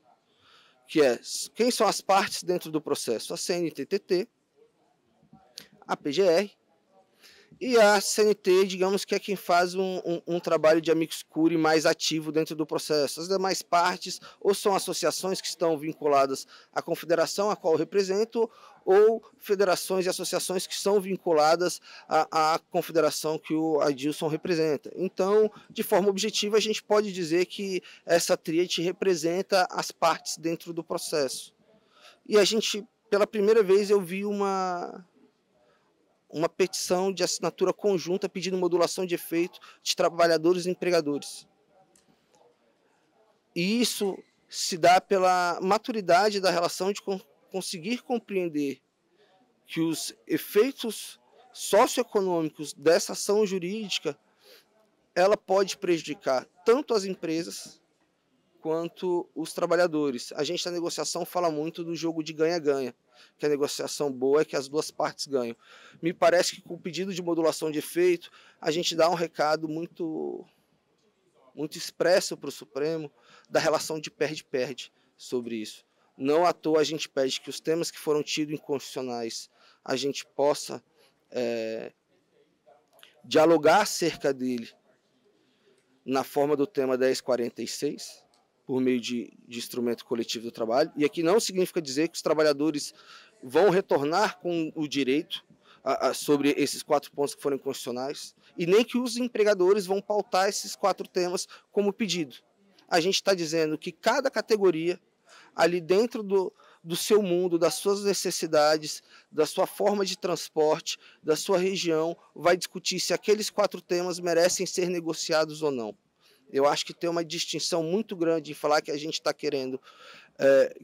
que é, quem são as partes dentro do processo? A CNTT, a PGR, e a CNT, digamos que é quem faz um trabalho de amicus curiae mais ativo dentro do processo. As demais partes ou são associações que estão vinculadas à confederação a qual eu represento, ou federações e associações que são vinculadas à confederação que o Adilson representa. Então, de forma objetiva, a gente pode dizer que essa tríade representa as partes dentro do processo. E a gente, pela primeira vez, eu vi uma petição de assinatura conjunta pedindo modulação de efeito de trabalhadores e empregadores. E isso se dá pela maturidade da relação de conseguir compreender que os efeitos socioeconômicos dessa ação jurídica ela pode prejudicar tanto as empresas quanto os trabalhadores. A gente na negociação fala muito do jogo de ganha-ganha, que a negociação boa é que as 2 partes ganham. Me parece que com o pedido de modulação de efeito, a gente dá um recado muito expresso para o Supremo da relação de perde-perde sobre isso. Não à toa a gente pede que os temas que foram tidos inconstitucionais a gente possa dialogar acerca dele na forma do tema 1046, por meio de instrumento coletivo do trabalho. E aqui não significa dizer que os trabalhadores vão retornar com o direito sobre esses 4 pontos que foram inconstitucionais, e nem que os empregadores vão pautar esses 4 temas como pedido. A gente está dizendo que cada categoria, ali dentro do seu mundo, das suas necessidades, da sua forma de transporte, da sua região, vai discutir se aqueles 4 temas merecem ser negociados ou não. Eu acho que tem uma distinção muito grande em falar que a gente está querendo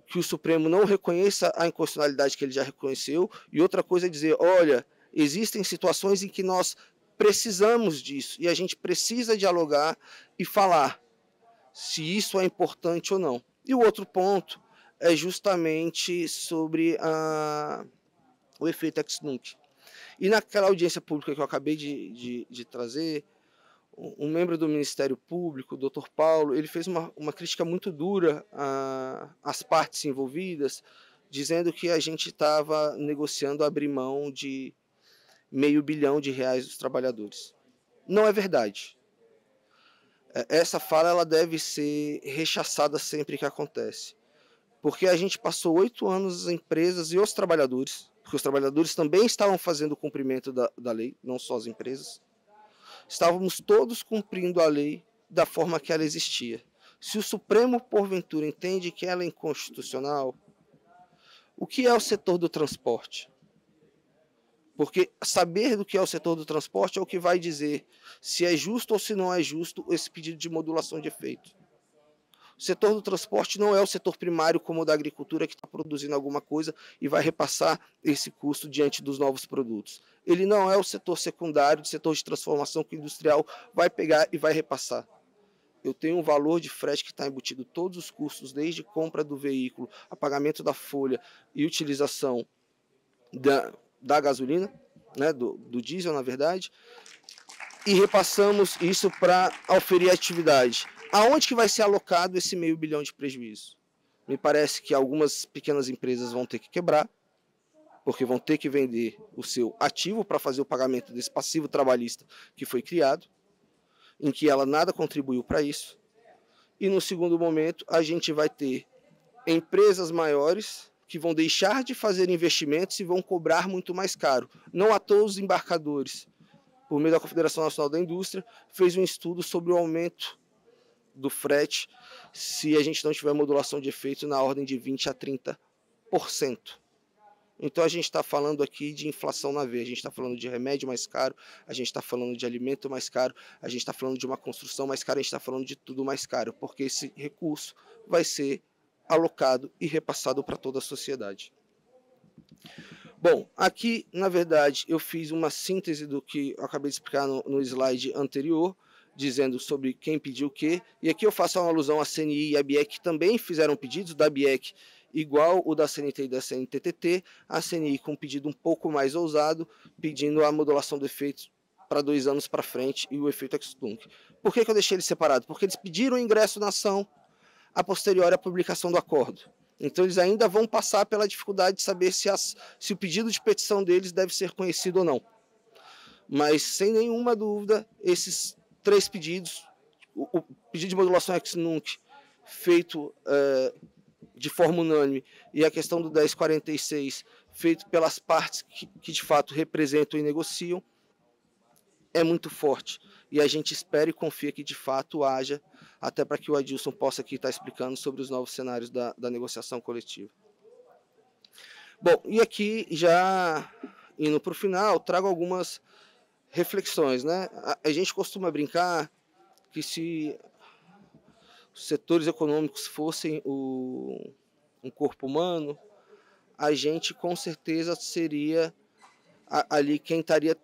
que o Supremo não reconheça a inconstitucionalidade que ele já reconheceu, e outra coisa é dizer, olha, existem situações em que nós precisamos disso, e a gente precisa dialogar e falar se isso é importante ou não. E o outro ponto é justamente sobre o efeito ex nunc. E naquela audiência pública que eu acabei de trazer, um membro do Ministério Público, o Dr. Paulo, ele fez uma crítica muito dura às partes envolvidas, dizendo que a gente estava negociando abrir mão de R$500 bilhão dos trabalhadores. Não é verdade. Essa fala ela deve ser rechaçada sempre que acontece. Porque a gente passou 8 anos, as empresas e os trabalhadores, porque os trabalhadores também estavam fazendo o cumprimento da lei, não só as empresas, estávamos todos cumprindo a lei da forma que ela existia. Se o Supremo, porventura, entende que ela é inconstitucional, o que é o setor do transporte? Porque saber do que é o setor do transporte é o que vai dizer se é justo ou se não é justo esse pedido de modulação de efeito. O setor do transporte não é o setor primário como o da agricultura que está produzindo alguma coisa e vai repassar esse custo diante dos novos produtos. Ele não é o setor secundário, o setor de transformação que o industrial vai pegar e vai repassar. Eu tenho um valor de frete que está embutido todos os custos, desde compra do veículo, a pagamento da folha e utilização da gasolina, né, do diesel, na verdade, e repassamos isso para oferir atividade. Aonde que vai ser alocado esse R$500 bilhão de prejuízo? Me parece que algumas pequenas empresas vão ter que quebrar, porque vão ter que vender o seu ativo para fazer o pagamento desse passivo trabalhista que foi criado, em que ela nada contribuiu para isso. E no segundo momento, a gente vai ter empresas maiores que vão deixar de fazer investimentos e vão cobrar muito mais caro. Não à toa os embarcadores, por meio da Confederação Nacional da Indústria, fez um estudo sobre o aumento do frete se a gente não tiver modulação de efeito na ordem de 20% a 30%. Então a gente está falando aqui de inflação na veia, a gente está falando de remédio mais caro, a gente está falando de alimento mais caro, a gente está falando de uma construção mais cara, a gente está falando de tudo mais caro, porque esse recurso vai ser alocado e repassado para toda a sociedade. Bom, aqui, na verdade, eu fiz uma síntese do que eu acabei de explicar no slide anterior, dizendo sobre quem pediu o quê, e aqui eu faço uma alusão à CNI e à BIEC, que também fizeram pedidos, da BIEC igual o da CNT e da CNTTT, a CNI com um pedido um pouco mais ousado, pedindo a modulação do efeito para 2 anos para frente e o efeito ex nunc. Por que eu deixei eles separados? Porque eles pediram o ingresso na ação a posteriori à publicação do acordo. Então eles ainda vão passar pela dificuldade de saber se o pedido de petição deles deve ser conhecido ou não. Mas, sem nenhuma dúvida, esses 3 pedidos, o pedido de modulação ex nunc feito de forma unânime e a questão do 1046 feito pelas partes que de fato representam e negociam, é muito forte. E a gente espera e confia que de fato haja, até para que o Adilson possa aqui estar explicando sobre os novos cenários da negociação coletiva. Bom, e aqui já indo para o final, trago algumas reflexões, né? A gente costuma brincar que se os setores econômicos fossem um corpo humano, a gente com certeza seria ali quem estaria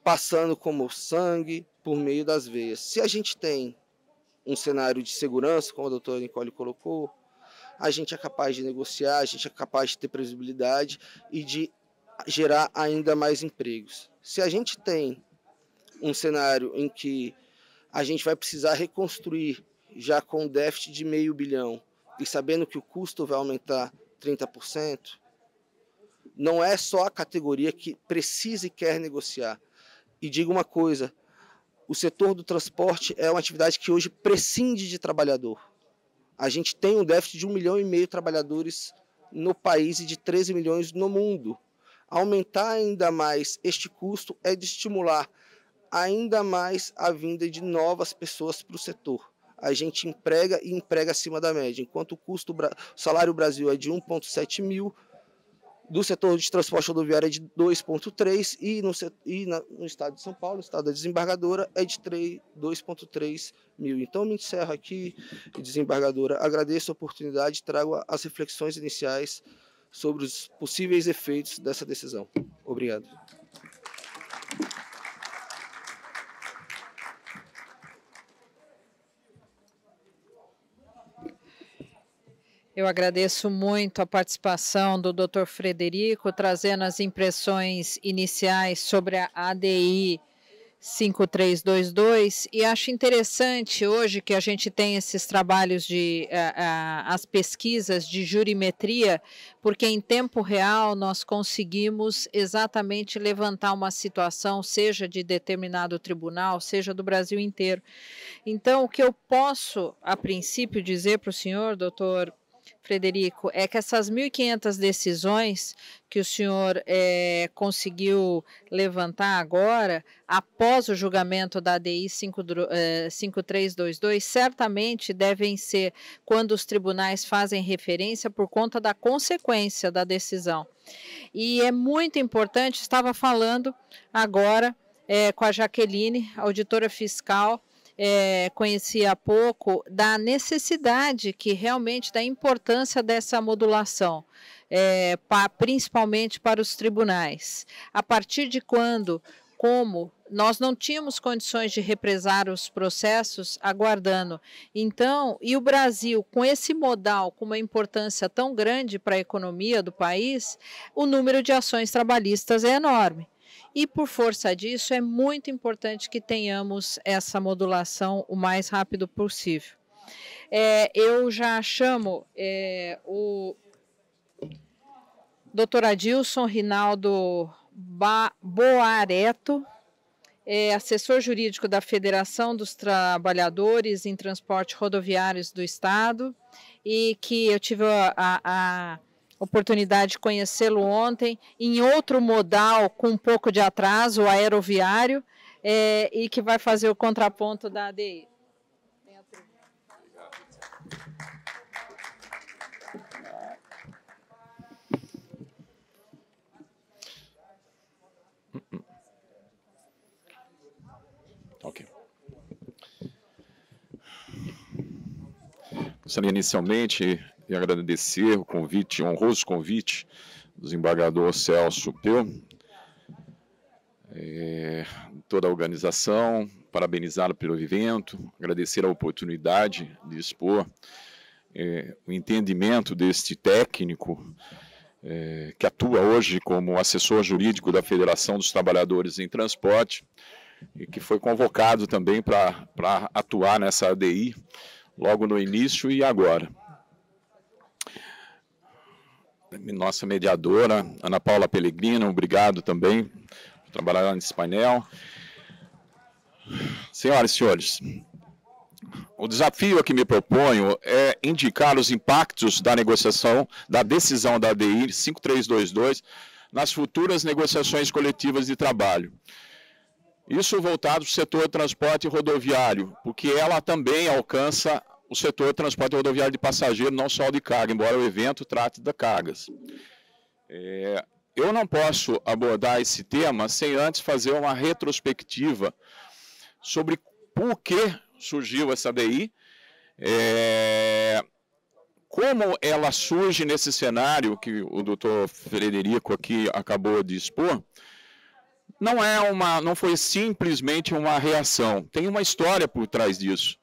passando como sangue por meio das veias. Se a gente tem um cenário de segurança, como a doutora Nicole colocou, a gente é capaz de negociar, a gente é capaz de ter previsibilidade e de gerar ainda mais empregos. Se a gente tem um cenário em que a gente vai precisar reconstruir já com déficit de R$500 bilhão e sabendo que o custo vai aumentar 30%, não é só a categoria que precisa e quer negociar. E digo uma coisa, o setor do transporte é uma atividade que hoje prescinde de trabalhador. A gente tem um déficit de 1,5 milhão de trabalhadores no país e de 13 milhões no mundo. Aumentar ainda mais este custo é de estimular ainda mais a vinda de novas pessoas para o setor. A gente emprega e emprega acima da média. Enquanto o salário Brasil é de 1,7 mil, Do setor de transporte rodoviário é de 2,3 e no estado de São Paulo, no estado da desembargadora, é de 2,3 mil. Então, me encerro aqui, desembargadora, agradeço a oportunidade e trago as reflexões iniciais sobre os possíveis efeitos dessa decisão. Obrigado. Eu agradeço muito a participação do Dr. Frederico, trazendo as impressões iniciais sobre a ADI 5322, e acho interessante hoje que a gente tem esses trabalhos as pesquisas de jurimetria, porque em tempo real nós conseguimos exatamente levantar uma situação, seja de determinado tribunal, seja do Brasil inteiro. Então, o que eu posso, a princípio, dizer para o senhor, doutor Frederico, é que essas 1.500 decisões que o senhor conseguiu levantar agora, após o julgamento da ADI 5322, certamente devem ser quando os tribunais fazem referência por conta da consequência da decisão. E é muito importante, estava falando agora com a Jaqueline, auditora fiscal, conheci há pouco, da necessidade que realmente, da importância dessa modulação, principalmente para os tribunais. A partir de quando, como nós não tínhamos condições de represar os processos aguardando. Então, e o Brasil, com esse modal, com uma importância tão grande para a economia do país, o número de ações trabalhistas é enorme. E, por força disso, é muito importante que tenhamos essa modulação o mais rápido possível. Eu já chamo o Dr. Adilson Rinaldo Boareto, assessor jurídico da Federação dos Trabalhadores em Transporte Rodoviários do Estado, e que eu tive a oportunidade de conhecê-lo ontem, em outro modal com um pouco de atraso, o aeroviário, e que vai fazer o contraponto da ADI. Ok. Gostaria inicialmente de agradecer o convite, o honroso convite do desembargador Celso Peu, toda a organização, parabenizá-lo pelo evento, agradecer a oportunidade de expor o entendimento deste técnico que atua hoje como assessor jurídico da Federação dos Trabalhadores em Transporte e que foi convocado também para atuar nessa ADI logo no início e agora. Nossa mediadora, Ana Paula Pellegrino, obrigado também por trabalhar nesse painel. Senhoras e senhores, o desafio a que me proponho é indicar os impactos da negociação, da decisão da ADI 5322 nas futuras negociações coletivas de trabalho. Isso voltado para o setor de transporte rodoviário, porque ela também alcança o setor de transporte rodoviário de passageiro, não só de carga, embora o evento trate de cargas. Eu não posso abordar esse tema sem antes fazer uma retrospectiva sobre por que surgiu essa ADI, como ela surge nesse cenário que o doutor Frederico aqui acabou de expor. Não foi simplesmente uma reação, tem uma história por trás disso.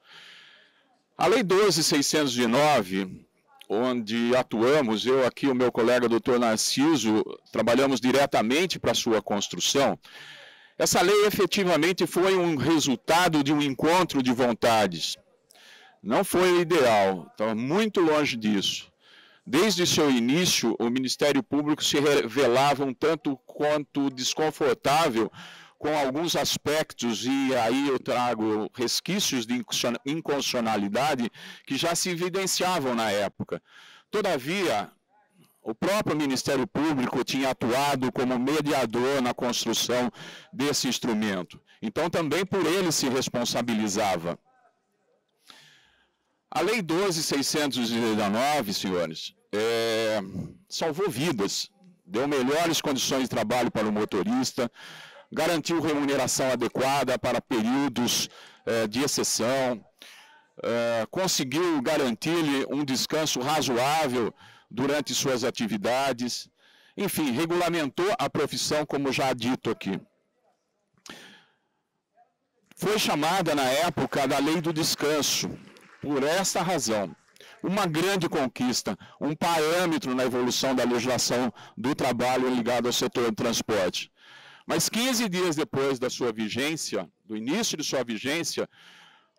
A Lei 12.609, onde atuamos, eu aqui, o meu colega doutor Narciso, trabalhamos diretamente para a sua construção, essa lei efetivamente foi um resultado de um encontro de vontades. Não foi o ideal, estava muito longe disso. Desde seu início, o Ministério Público se revelava um tanto quanto desconfortável com alguns aspectos, e aí eu trago resquícios de inconstitucionalidade que já se evidenciavam na época. Todavia, o próprio Ministério Público tinha atuado como mediador na construção desse instrumento. Então, também por ele se responsabilizava. A Lei 12.619, senhores, salvou vidas. deu melhores condições de trabalho para o motorista, garantiu remuneração adequada para períodos de exceção, conseguiu garantir-lhe um descanso razoável durante suas atividades, enfim, regulamentou a profissão, como já dito aqui. Foi chamada na época da Lei do Descanso, por essa razão. Uma grande conquista, um parâmetro na evolução da legislação do trabalho ligado ao setor do transporte. Mas 15 dias depois da sua vigência, do início de sua vigência,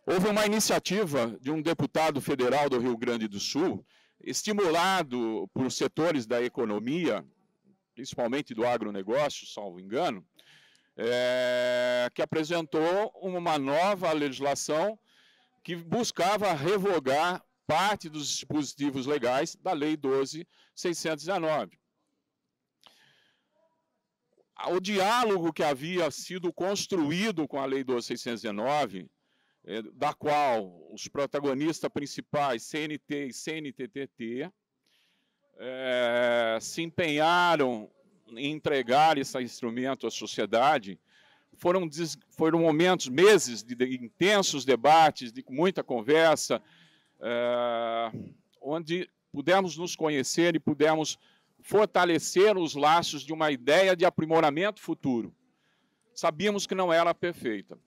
houve uma iniciativa de um deputado federal do Rio Grande do Sul, estimulado por setores da economia, principalmente do agronegócio, salvo engano, que apresentou uma nova legislação que buscava revogar parte dos dispositivos legais da Lei 12.619. O diálogo que havia sido construído com a Lei 12.619, da qual os protagonistas principais, CNT e CNTT, se empenharam em entregar esse instrumento à sociedade, foram momentos, meses de intensos debates, de muita conversa, onde pudemos nos conhecer e pudemos fortalecer os laços de uma ideia de aprimoramento futuro. Sabíamos que não era perfeita.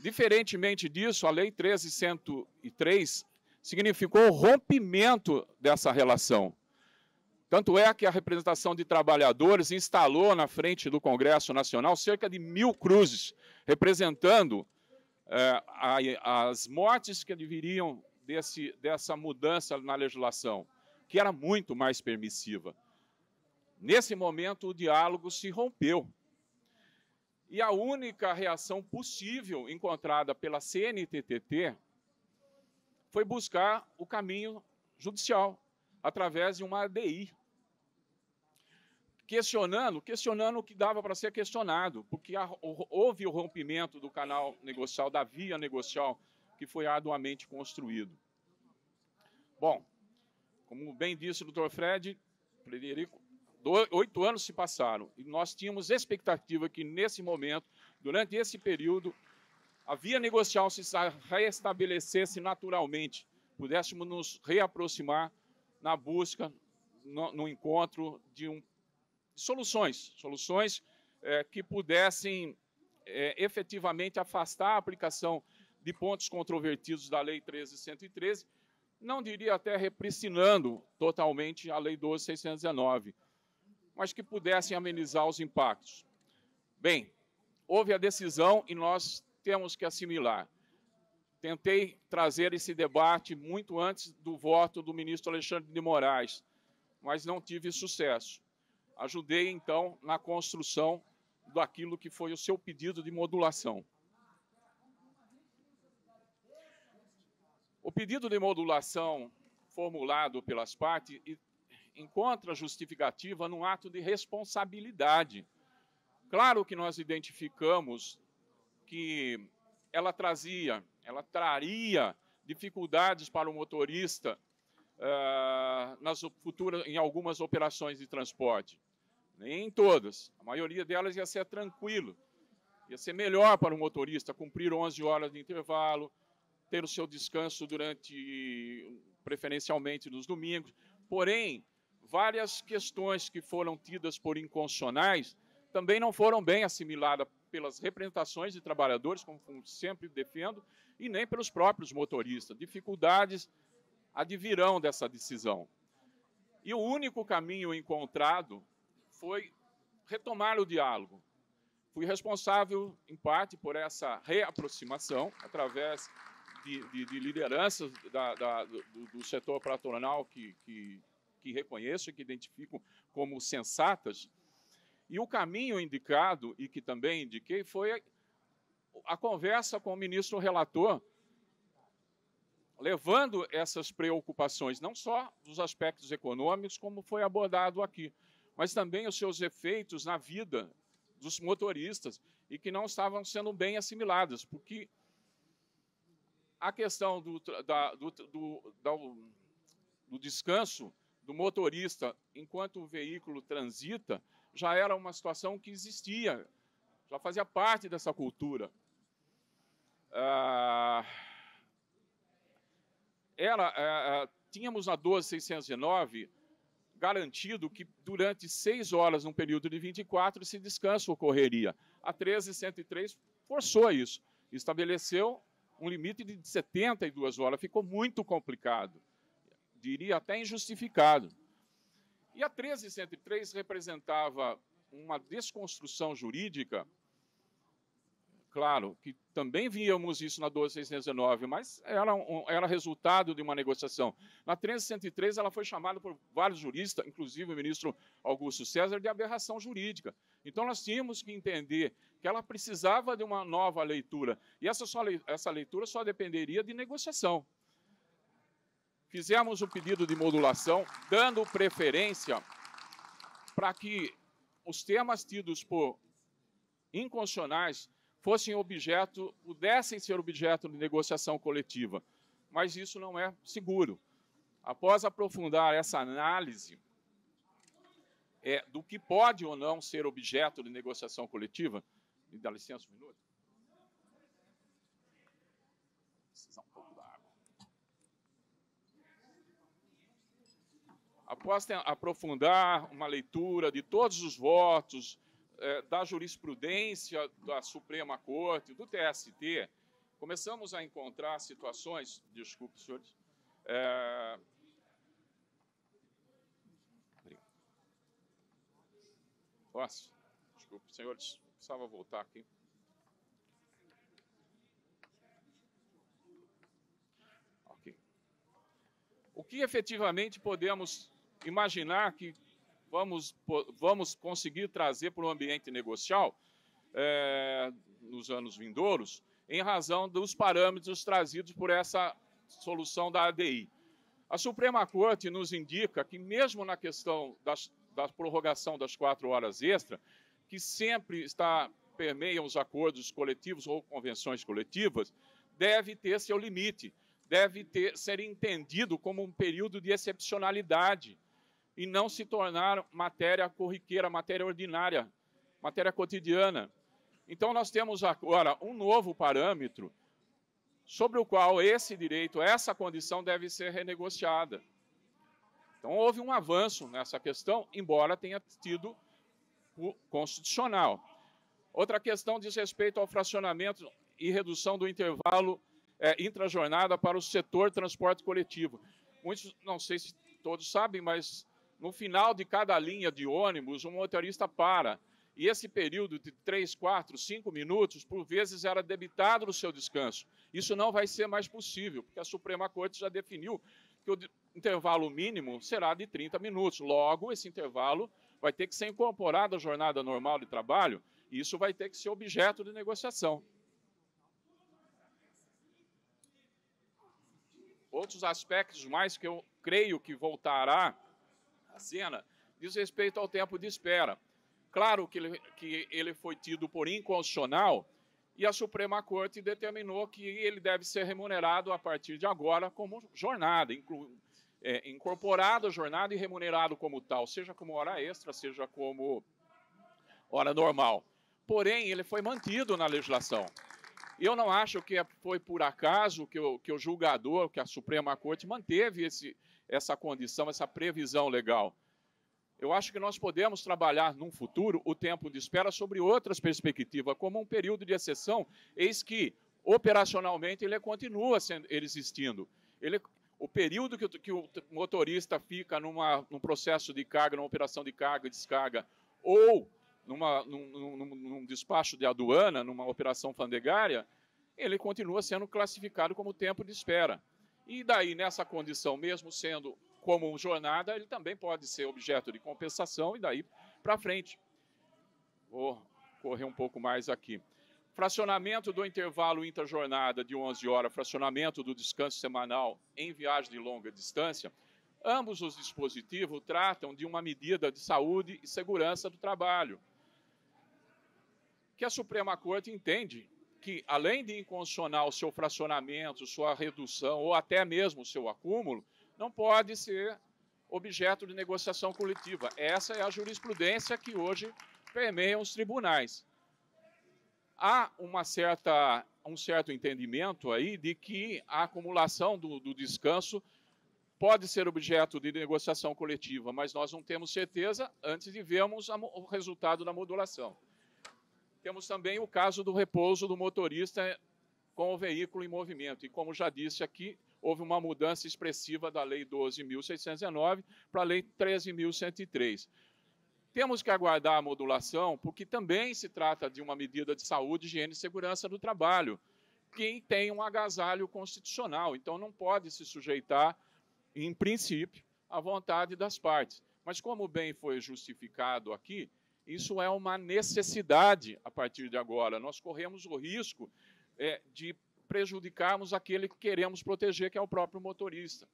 Diferentemente disso, a Lei 13.103 significou o rompimento dessa relação. Tanto é que a representação de trabalhadores instalou na frente do Congresso Nacional cerca de 1.000 cruzes, representando as mortes que adviriam dessa mudança na legislação, que era muito mais permissiva. Nesse momento, o diálogo se rompeu. E a única reação possível encontrada pela CNTT foi buscar o caminho judicial, através de uma ADI. Questionando o que dava para ser questionado, porque houve o rompimento do canal negocial, da via negocial, que foi arduamente construído. Bom, como bem disse o Dr. Frederico, 8 anos se passaram e nós tínhamos expectativa que, nesse momento, durante esse período, a via negocial se restabelecesse naturalmente, pudéssemos nos reaproximar na busca, no encontro de soluções que pudessem efetivamente afastar a aplicação de pontos controvertidos da Lei 13.113, não diria até repristinando totalmente a Lei 12.619, mas que pudessem amenizar os impactos. Bem, houve a decisão e nós temos que assimilar. Tentei trazer esse debate muito antes do voto do ministro Alexandre de Moraes, mas não tive sucesso. Ajudei, então, na construção daquilo que foi o seu pedido de modulação. O pedido de modulação formulado pelas partes encontra justificativa num ato de responsabilidade. Claro que nós identificamos que ela traria dificuldades para o motorista em algumas operações de transporte. Nem em todas. A maioria delas ia ser tranquilo. Ia ser melhor para o motorista cumprir 11 horas de intervalo, ter o seu descanso preferencialmente nos domingos. Porém, várias questões que foram tidas por inconstitucionais também não foram bem assimiladas pelas representações de trabalhadores, como sempre defendo, e nem pelos próprios motoristas. Dificuldades advirão dessa decisão. E o único caminho encontrado foi retomar o diálogo. Fui responsável, em parte, por essa reaproximação, através de lideranças do setor patronal que reconheço e que identifico como sensatas. E o caminho indicado, e que também indiquei, foi a conversa com o ministro relator, levando essas preocupações, não só dos aspectos econômicos, como foi abordado aqui, mas também os seus efeitos na vida dos motoristas, e que não estavam sendo bem assimiladas, porque a questão do descanso do motorista enquanto o veículo transita já era uma situação que existia, já fazia parte dessa cultura. Tínhamos na 12609 garantido que durante 6 horas, num período de 24, esse descanso ocorreria. A 13103 forçou isso, estabeleceu um limite de 72 horas, ficou muito complicado, diria até injustificado. E a 13103 representava uma desconstrução jurídica, claro, que também víamos isso na 12619, mas era resultado de uma negociação. Na 13103 ela foi chamada por vários juristas, inclusive o ministro Augusto César, de aberração jurídica. Então nós tínhamos que entender que ela precisava de uma nova leitura, e essa leitura só dependeria de negociação. Fizemos o pedido de modulação, dando preferência para que os temas tidos por inconstitucionais pudessem ser objeto de negociação coletiva. Mas isso não é seguro. Após aprofundar essa análise do que pode ou não ser objeto de negociação coletiva, me dá licença um minuto? Vou precisar um pouco da água. Após aprofundar uma leitura de todos os votos, da jurisprudência da Suprema Corte, do TST, começamos a encontrar situações, desculpe, senhores, Nossa, desculpe, senhores, precisava voltar aqui. Ok. O que efetivamente podemos imaginar que vamos conseguir trazer para o ambiente negocial nos anos vindouros, em razão dos parâmetros trazidos por essa solução da ADI. A Suprema Corte nos indica que, mesmo na questão da prorrogação das 4 horas extra, que sempre permeiam os acordos coletivos ou convenções coletivas, deve ter seu limite, deve ser entendido como um período de excepcionalidade, e não se tornar matéria corriqueira, matéria ordinária, matéria cotidiana. Então, nós temos agora um novo parâmetro sobre o qual esse direito, essa condição deve ser renegociada. Então, houve um avanço nessa questão, embora tenha tido o constitucional. Outra questão diz respeito ao fracionamento e redução do intervalo intrajornada para o setor transporte coletivo. Muitos, não sei se todos sabem, mas no final de cada linha de ônibus, o motorista para. E esse período de 3, 4, 5 minutos, por vezes, era debitado no seu descanso. Isso não vai ser mais possível, porque a Suprema Corte já definiu que o intervalo mínimo será de 30 minutos. Logo, esse intervalo vai ter que ser incorporado à jornada normal de trabalho, e isso vai ter que ser objeto de negociação. Outros aspectos mais que eu creio que voltará à cena diz respeito ao tempo de espera. Claro que ele foi tido por inconstitucional e a Suprema Corte determinou que ele deve ser remunerado a partir de agora como jornada, incorporado à jornada e remunerado como tal, seja como hora extra, seja como hora normal. Porém, ele foi mantido na legislação. E eu não acho que foi por acaso que o julgador, que a Suprema Corte manteve essa condição, essa previsão legal. Eu acho que nós podemos trabalhar, num futuro, o tempo de espera sobre outras perspectivas, como um período de exceção, eis que, operacionalmente, ele continua existindo. O período que o motorista fica num processo de carga, numa operação de carga e descarga, ou num despacho de aduana, numa operação alfandegária, ele continua sendo classificado como tempo de espera. E daí, nessa condição, mesmo sendo como jornada, ele também pode ser objeto de compensação e daí para frente. Vou correr um pouco mais aqui. Fracionamento do intervalo interjornada de 11 horas, fracionamento do descanso semanal em viagem de longa distância, ambos os dispositivos tratam de uma medida de saúde e segurança do trabalho, que a Suprema Corte entende que, além de inconstitucional o seu fracionamento, sua redução ou até mesmo o seu acúmulo, não pode ser objeto de negociação coletiva. Essa é a jurisprudência que hoje permeia os tribunais. Há um certo entendimento aí de que a acumulação do descanso pode ser objeto de negociação coletiva, mas nós não temos certeza antes de vermos o resultado da modulação. Temos também o caso do repouso do motorista com o veículo em movimento. E, como já disse aqui, houve uma mudança expressiva da Lei 12.619 para a Lei 13.103. Temos que aguardar a modulação, porque também se trata de uma medida de saúde, higiene e segurança do trabalho, que tem um agasalho constitucional, então não pode se sujeitar, em princípio, à vontade das partes. Mas, como bem foi justificado aqui, isso é uma necessidade a partir de agora. Nós corremos o risco de prejudicarmos aquele que queremos proteger, que é o próprio motorista.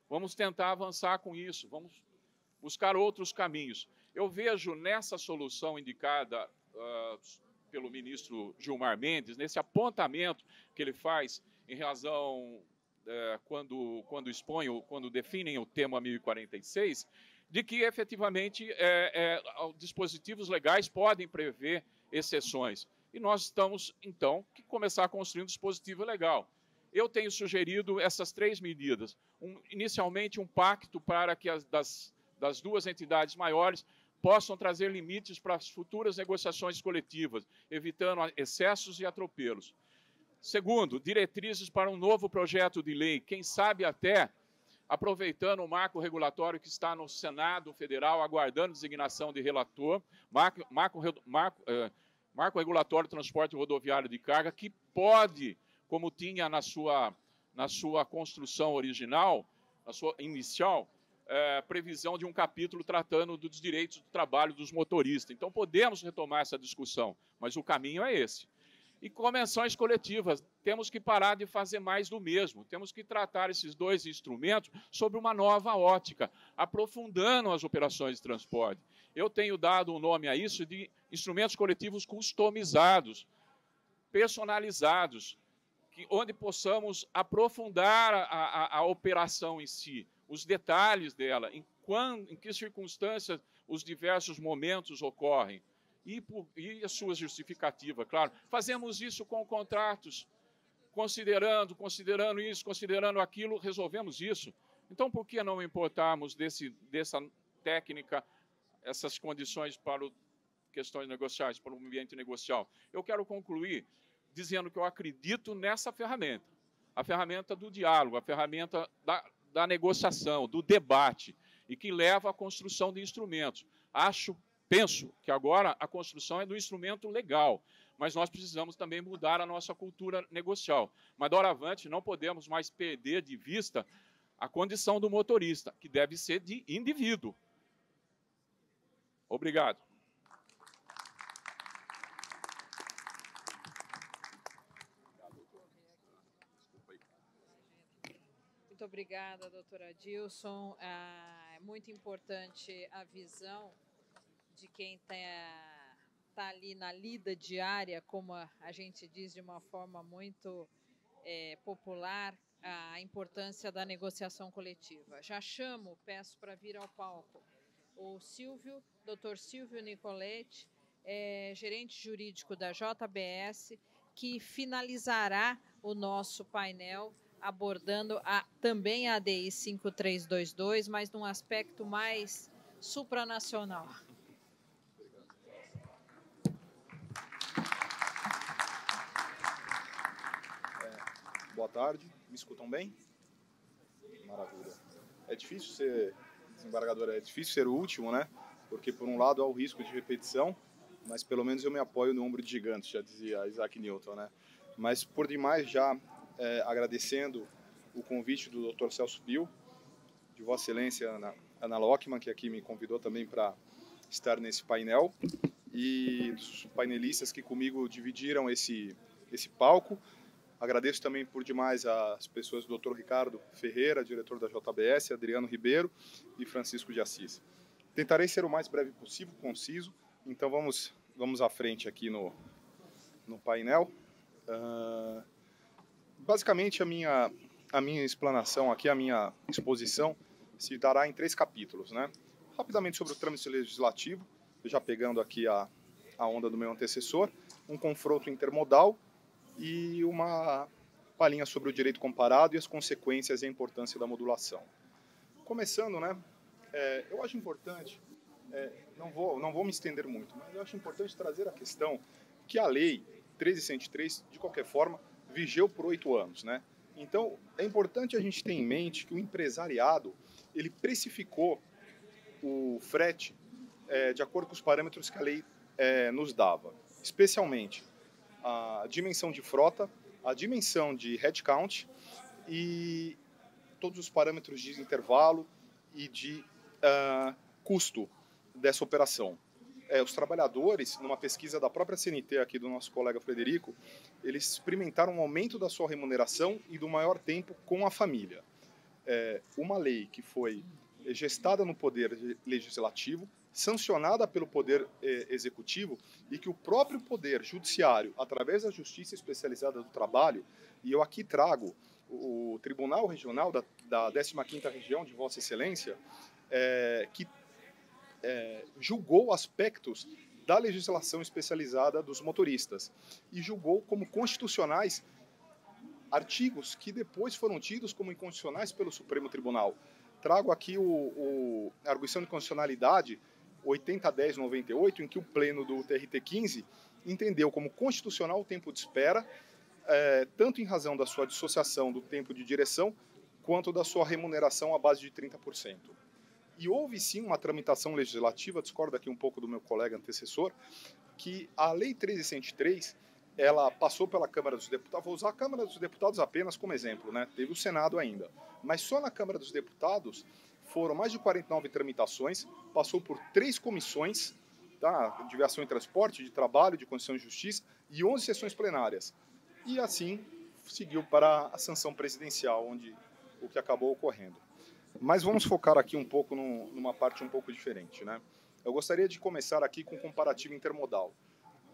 Vamos tentar avançar com isso, vamos buscar outros caminhos. Eu vejo nessa solução indicada pelo ministro Gilmar Mendes, nesse apontamento que ele faz em razão, quando definem o tema 1046, de que efetivamente dispositivos legais podem prever exceções. E nós estamos, então, que começar a construir um dispositivo legal. Eu tenho sugerido essas 3 medidas. Inicialmente, um pacto para que das duas entidades maiores possam trazer limites para as futuras negociações coletivas, evitando excessos e atropelos. Segundo, diretrizes para um novo projeto de lei, quem sabe até aproveitando o marco regulatório que está no Senado Federal, aguardando designação de relator, marco regulatório de transporte rodoviário de carga, que pode, como tinha na sua construção original, na sua inicial, previsão de um capítulo tratando dos direitos do trabalho dos motoristas. Então, podemos retomar essa discussão, mas o caminho é esse. E convenções coletivas, temos que parar de fazer mais do mesmo, temos que tratar esses 2 instrumentos sob uma nova ótica, aprofundando as operações de transporte. Eu tenho dado um nome a isso de instrumentos coletivos customizados, personalizados, onde possamos aprofundar a operação em si, os detalhes dela, em que circunstâncias os diversos momentos ocorrem, e a sua justificativa, claro. Fazemos isso com contratos, considerando isso, considerando aquilo, resolvemos isso. Então, por que não importarmos dessa técnica, essas condições para questões negociais, para o ambiente negocial? Eu quero concluir dizendo que eu acredito nessa ferramenta, a ferramenta do diálogo, a ferramenta da negociação, do debate, e que leva à construção de instrumentos. Penso que agora a construção é do instrumento legal, mas nós precisamos também mudar a nossa cultura negocial. Mas, doravante, não podemos mais perder de vista a condição do motorista, que deve ser de indivíduo. Obrigado. Muito obrigada, doutora Dilson. É muito importante a visão de quem está ali na lida diária, como a gente diz de uma forma muito popular, a importância da negociação coletiva. Já peço para vir ao palco o doutor Silvio Nicoletti, gerente jurídico da JBS, que finalizará o nosso painel abordando também a ADI 5322, mas num aspecto mais supranacional. Boa tarde, me escutam bem? Maravilha. É difícil ser desembargador, é difícil ser o último, né? Porque, por um lado, há o risco de repetição, mas pelo menos eu me apoio no ombro de gigantes, já dizia Isaac Newton, né? Mas, por demais, já agradecendo o convite do Dr. Celso Bill, de Vossa Excelência Ana Lockman, que aqui me convidou também para estar nesse painel, e dos painelistas que comigo dividiram esse palco. Agradeço também por demais as pessoas do Dr. Ricardo Ferreira, diretor da JBS, Adriano Ribeiro e Francisco de Assis. Tentarei ser o mais breve possível, conciso, então vamos à frente aqui no painel. Basicamente, a minha explanação aqui, a minha exposição, se dará em 3 capítulos, né? Rapidamente sobre o trâmite legislativo, já pegando aqui a onda do meu antecessor, um confronto intermodal e uma palhinha sobre o direito comparado e as consequências e a importância da modulação. Começando, né? Eu acho importante, não vou me estender muito, mas eu acho importante trazer a questão que a lei 13.103, de qualquer forma, vigeu por 8 anos, né? Então, é importante a gente ter em mente que o empresariado, ele precificou o frete de acordo com os parâmetros que a lei nos dava, especialmente a dimensão de frota, a dimensão de headcount e todos os parâmetros de intervalo e de custo dessa operação. Os trabalhadores, numa pesquisa da própria CNT aqui do nosso colega Frederico, eles experimentaram um aumento da sua remuneração e do maior tempo com a família. Uma lei que foi gestada no Poder Legislativo, sancionada pelo Poder Executivo e que o próprio Poder Judiciário, através da Justiça Especializada do Trabalho, e eu aqui trago o Tribunal Regional da 15ª Região de Vossa Excelência, que julgou aspectos da legislação especializada dos motoristas e julgou como constitucionais artigos que depois foram tidos como inconstitucionais pelo Supremo Tribunal. Trago aqui a arguição de constitucionalidade 80.10.98, em que o pleno do TRT-15 entendeu como constitucional o tempo de espera, tanto em razão da sua dissociação do tempo de direção, quanto da sua remuneração à base de 30%. E houve sim uma tramitação legislativa, discordo aqui um pouco do meu colega antecessor, que a Lei 13.103, ela passou pela Câmara dos Deputados, vou usar a Câmara dos Deputados apenas como exemplo, né? Teve o Senado ainda, mas só na Câmara dos Deputados foram mais de 49 tramitações, passou por 3 comissões, tá? De Aviação e Transporte, de Trabalho, de Constituição e Justiça, e 11 sessões plenárias. E assim seguiu para a sanção presidencial, onde o que acabou ocorrendo. Mas vamos focar aqui um pouco numa parte um pouco diferente, né? Eu gostaria de começar aqui com um comparativo intermodal.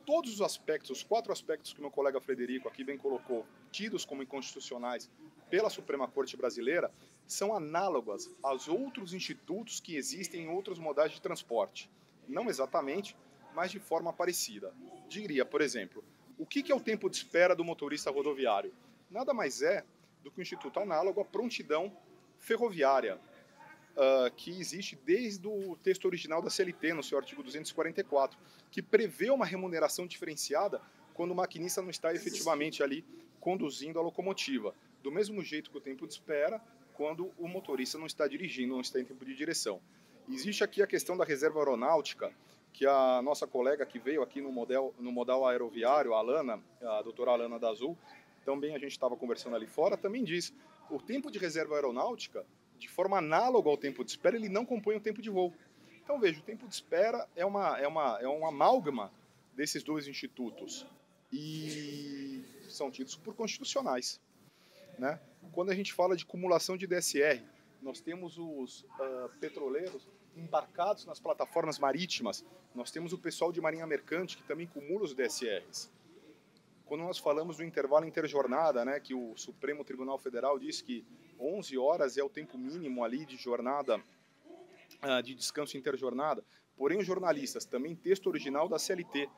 Todos os aspectos, os 4 aspectos que meu colega Frederico aqui bem colocou, tidos como inconstitucionais pela Suprema Corte Brasileira, são análogas aos outros institutos que existem em outros modais de transporte. Não exatamente, mas de forma parecida. Diria, por exemplo, o que é o tempo de espera do motorista rodoviário? Nada mais é do que um instituto análogo à prontidão ferroviária, que existe desde o texto original da CLT, no seu artigo 244, que prevê uma remuneração diferenciada quando o maquinista não está efetivamente ali conduzindo a locomotiva. Do mesmo jeito que o tempo de espera, quando o motorista não está dirigindo, não está em tempo de direção. Existe aqui a questão da reserva aeronáutica, que a nossa colega que veio aqui no modal aeroviário, a doutora Alana da Azul, também a gente estava conversando ali fora, também diz, o tempo de reserva aeronáutica, de forma análoga ao tempo de espera, ele não compõe o tempo de voo. Então, veja, o tempo de espera é um amálgama desses 2 institutos e são tidos por constitucionais, né? Quando a gente fala de cumulação de DSR, nós temos os petroleiros embarcados nas plataformas marítimas, nós temos o pessoal de marinha mercante que também cumula os DSRs. Quando nós falamos do intervalo interjornada, né, que o Supremo Tribunal Federal diz que 11 horas é o tempo mínimo ali de jornada, de descanso interjornada, porém os jornalistas, também texto original da CLT,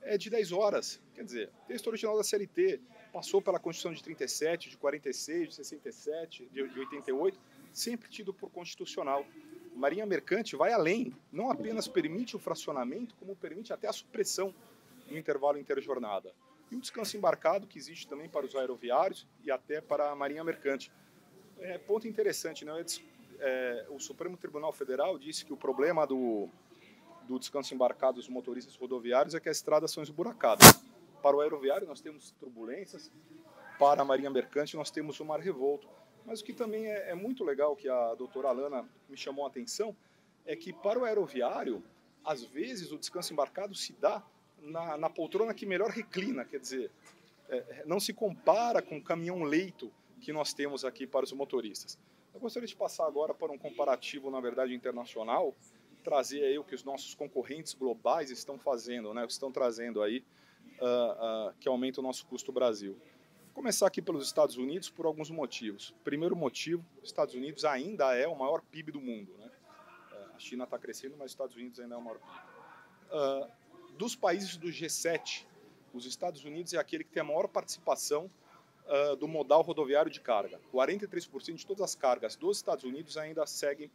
é de 10 horas. Quer dizer, texto original da CLT passou pela Constituição de 37, de 46, de 67, de 88, sempre tido por constitucional. Marinha Mercante vai além, não apenas permite o fracionamento, como permite até a supressão no intervalo interjornada. E o descanso embarcado, que existe também para os aeroviários e até para a Marinha Mercante. Ponto interessante, né? O Supremo Tribunal Federal disse que o problema do descanso embarcado dos motoristas rodoviários é que as estradas são esburacadas. Para o aeroviário nós temos turbulências, para a Marinha Mercante nós temos o mar revolto. Mas o que também é muito legal, que a doutora Alana me chamou a atenção, é que para o aeroviário, às vezes o descanso embarcado se dá na poltrona que melhor reclina, quer dizer, não se compara com o caminhão-leito que nós temos aqui para os motoristas. Eu gostaria de passar agora para um comparativo, na verdade, internacional, trazer aí o que os nossos concorrentes globais estão fazendo, né, o que estão trazendo aí, que aumenta o nosso custo Brasil. começar aqui pelos Estados Unidos por alguns motivos. Primeiro motivo, os Estados Unidos ainda é o maior PIB do mundo, né? A China está crescendo, mas os Estados Unidos ainda é o maior PIB. Dos países do G7, os Estados Unidos é aquele que tem a maior participação do modal rodoviário de carga. 43% de todas as cargas dos Estados Unidos ainda seguem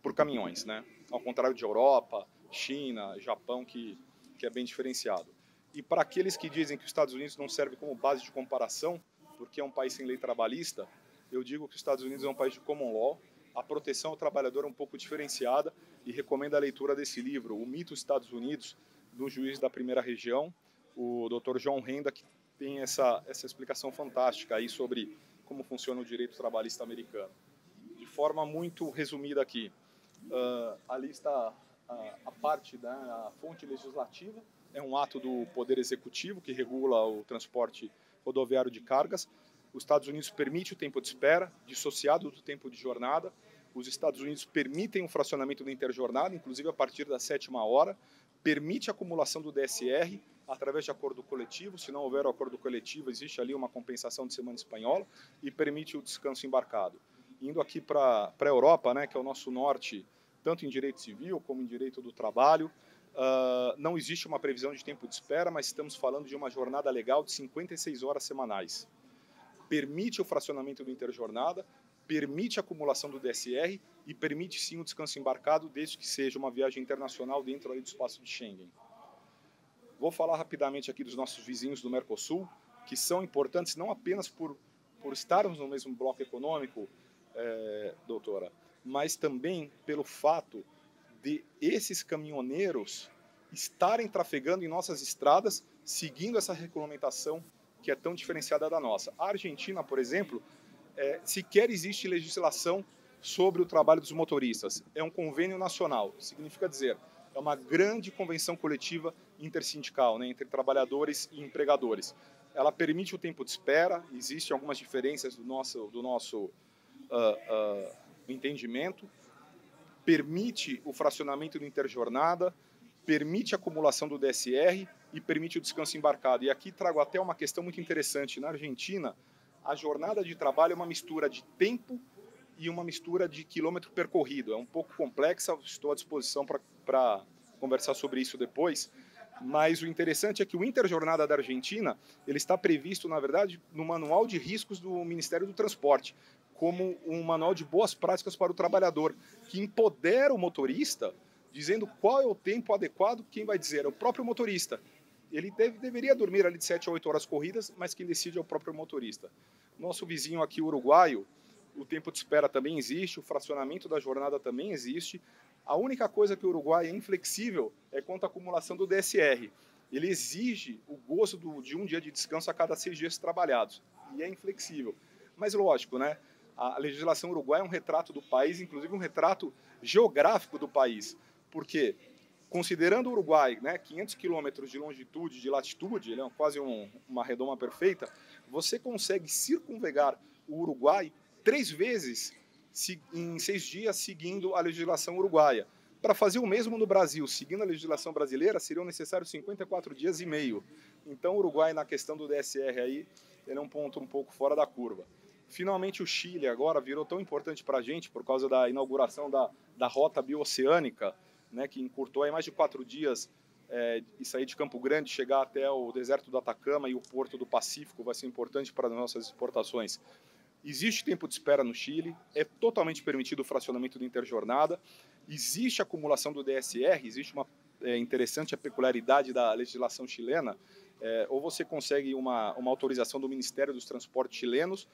por caminhões, né? Ao contrário de Europa, China, Japão, que é bem diferenciado. E para aqueles que dizem que os Estados Unidos não serve como base de comparação, porque é um país sem lei trabalhista, eu digo que os Estados Unidos é um país de common law, a proteção ao trabalhador é um pouco diferenciada e recomendo a leitura desse livro, O Mito Estados Unidos, do juiz da primeira região, o Dr. John Renda, que tem essa explicação fantástica aí sobre como funciona o direito trabalhista americano. De forma muito resumida aqui, ali está a parte da fonte legislativa, é um ato do Poder Executivo que regula o transporte rodoviário de cargas. Os Estados Unidos permite o tempo de espera, dissociado do tempo de jornada. Os Estados Unidos permitem o fracionamento da interjornada, inclusive a partir da 7ª hora, permite a acumulação do DSR através de acordo coletivo. Se não houver acordo coletivo, existe ali uma compensação de semana espanhola e permite o descanso embarcado. Indo aqui para a Europa, né, que é o nosso norte, tanto em direito civil como em direito do trabalho, não existe uma previsão de tempo de espera, mas estamos falando de uma jornada legal de 56 horas semanais. Permite o fracionamento do interjornada, permite a acumulação do DSR e permite sim o descanso embarcado, desde que seja uma viagem internacional dentro ali do espaço de Schengen. Vou falar rapidamente aqui dos nossos vizinhos do Mercosul, que são importantes não apenas por estarmos no mesmo bloco econômico, doutora, mas também pelo fato de esses caminhoneiros estarem trafegando em nossas estradas, seguindo essa regulamentação que é tão diferenciada da nossa. A Argentina, por exemplo, sequer existe legislação sobre o trabalho dos motoristas. É um convênio nacional, significa dizer, é uma grande convenção coletiva intersindical, né, entre trabalhadores e empregadores. Ela permite o tempo de espera, existem algumas diferenças do nosso entendimento, permite o fracionamento do interjornada, permite a acumulação do DSR e permite o descanso embarcado. E aqui trago até uma questão muito interessante. Na Argentina, a jornada de trabalho é uma mistura de tempo e uma mistura de quilômetro percorrido. É um pouco complexa, estou à disposição para conversar sobre isso depois, mas o interessante é que o interjornada da Argentina ele está previsto, na verdade, no Manual de Riscos do Ministério do Transporte, como um manual de boas práticas para o trabalhador, que empodera o motorista, dizendo qual é o tempo adequado, quem vai dizer é o próprio motorista. Ele deveria dormir ali de 7 a 8 horas corridas, mas quem decide é o próprio motorista. Nosso vizinho aqui, uruguaio, o tempo de espera também existe, o fracionamento da jornada também existe. A única coisa que o Uruguai é inflexível é quanto à acumulação do DSR. Ele exige o gozo de um dia de descanso a cada 6 dias trabalhados, e é inflexível. Mas lógico, né? A legislação uruguaia é um retrato do país, inclusive um retrato geográfico do país, porque, considerando o Uruguai, né, 500 quilômetros de longitude, de latitude, ele é quase uma redoma perfeita, você consegue circunvegar o Uruguai 3 vezes em 6 dias, seguindo a legislação uruguaia. Para fazer o mesmo no Brasil, seguindo a legislação brasileira, seriam necessários 54 dias e meio. Então, o Uruguai, na questão do DSR, aí, ele é um ponto um pouco fora da curva. Finalmente, o Chile agora virou tão importante para a gente por causa da inauguração da rota bioceânica, né, que encurtou aí mais de 4 dias e sair de Campo Grande, chegar até o deserto do Atacama e o Porto do Pacífico, vai ser importante para as nossas exportações. Existe tempo de espera no Chile, é totalmente permitido o fracionamento do interjornada, existe acumulação do DSR, existe uma interessante a peculiaridade da legislação chilena, ou você consegue uma autorização do Ministério dos Transportes chilenos,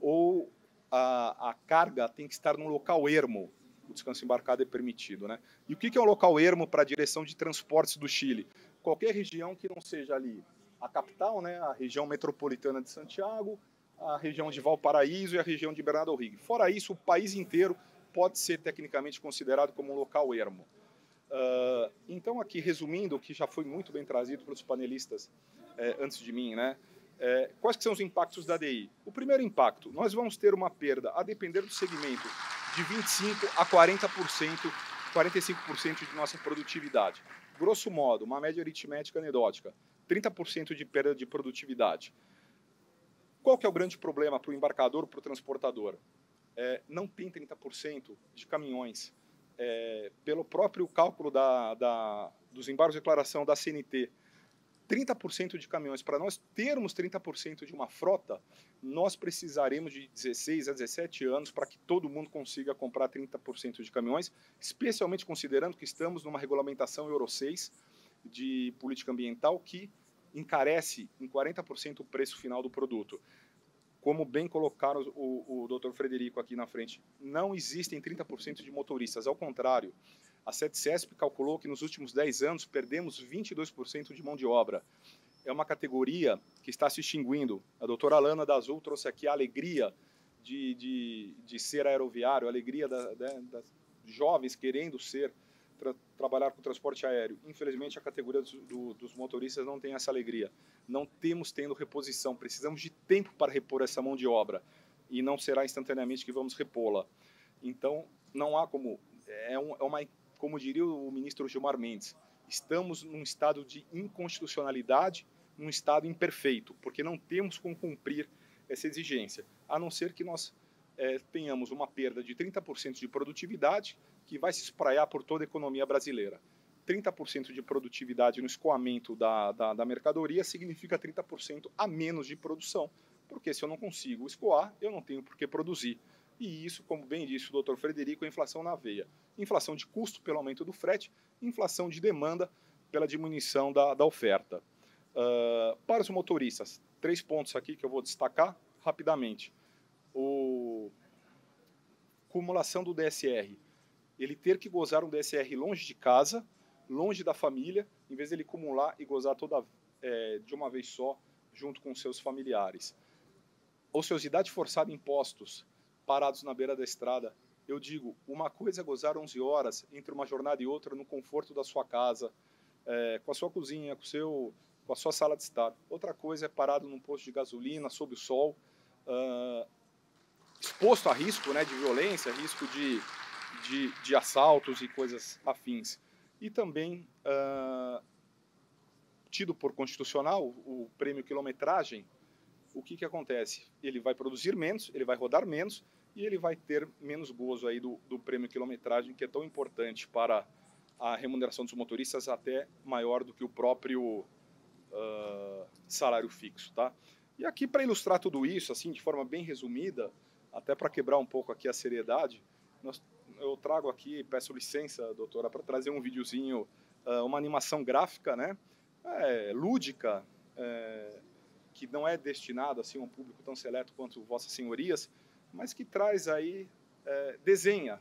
ou a carga tem que estar num local ermo, o descanso embarcado é permitido, né? E o que é um local ermo para a direção de transportes do Chile? Qualquer região que não seja ali a capital, né, a região metropolitana de Santiago, a região de Valparaíso e a região de Bernardo O'Higgins. Fora isso, o país inteiro pode ser tecnicamente considerado como um local ermo. Então, aqui, resumindo, o que já foi muito bem trazido pelos panelistas antes de mim, né? Quais que são os impactos da ADI? O primeiro impacto, nós vamos ter uma perda, a depender do segmento, de 25% a 40%, 45% de nossa produtividade. Grosso modo, uma média aritmética anedótica, 30% de perda de produtividade. Qual que é o grande problema para o embarcador ou para o transportador? Não tem 30% de caminhões. Pelo próprio cálculo dos embargos de declaração da CNT, 30% de caminhões. Para nós termos 30% de uma frota, nós precisaremos de 16 a 17 anos para que todo mundo consiga comprar 30% de caminhões, especialmente considerando que estamos numa regulamentação Euro 6 de política ambiental que encarece em 40% o preço final do produto. Como bem colocaram o Dr. Frederico aqui na frente, não existem 30% de motoristas, ao contrário. A CETCESP calculou que nos últimos 10 anos perdemos 22% de mão de obra. É uma categoria que está se extinguindo. A doutora Alana da Azul trouxe aqui a alegria de ser aeroviário, a alegria das jovens querendo trabalhar com transporte aéreo. Infelizmente, a categoria dos motoristas não tem essa alegria. Não temos tendo reposição. Precisamos de tempo para repor essa mão de obra. E não será instantaneamente que vamos repô-la. Então, não há como... Como diria o ministro Gilmar Mendes, estamos num estado de inconstitucionalidade, num estado imperfeito, porque não temos como cumprir essa exigência, a não ser que nós tenhamos uma perda de 30% de produtividade que vai se espraiar por toda a economia brasileira. 30% de produtividade no escoamento da mercadoria significa 30% a menos de produção, porque se eu não consigo escoar, eu não tenho por que produzir. E isso, como bem disse o Dr. Frederico, é inflação na veia. Inflação de custo pelo aumento do frete, inflação de demanda pela diminuição da oferta. Para os motoristas, 3 pontos aqui que eu vou destacar rapidamente. Acumulação do DSR. Ele ter que gozar um DSR longe de casa, longe da família, em vez de ele acumular e gozar de uma vez só, junto com seus familiares. Ociosidade forçada em postos, parados na beira da estrada. Eu digo, uma coisa é gozar 11 horas entre uma jornada e outra no conforto da sua casa, com a sua cozinha, com a sua sala de estar. Outra coisa é parado num posto de gasolina, sob o sol, exposto a risco, né, de violência, risco de assaltos e coisas afins. E também, tido por constitucional, o prêmio quilometragem, o que acontece? Ele vai produzir menos, ele vai rodar menos, e ele vai ter menos gozo aí do prêmio quilometragem, que é tão importante para a remuneração dos motoristas, até maior do que o próprio salário fixo, tá? E aqui, para ilustrar tudo isso, assim, de forma bem resumida, até para quebrar um pouco aqui a seriedade, eu trago aqui, peço licença, doutora, para trazer um videozinho, uma animação gráfica, né? Lúdica, que não é destinada assim, a um público tão seleto quanto vossas senhorias, mas que traz aí, desenha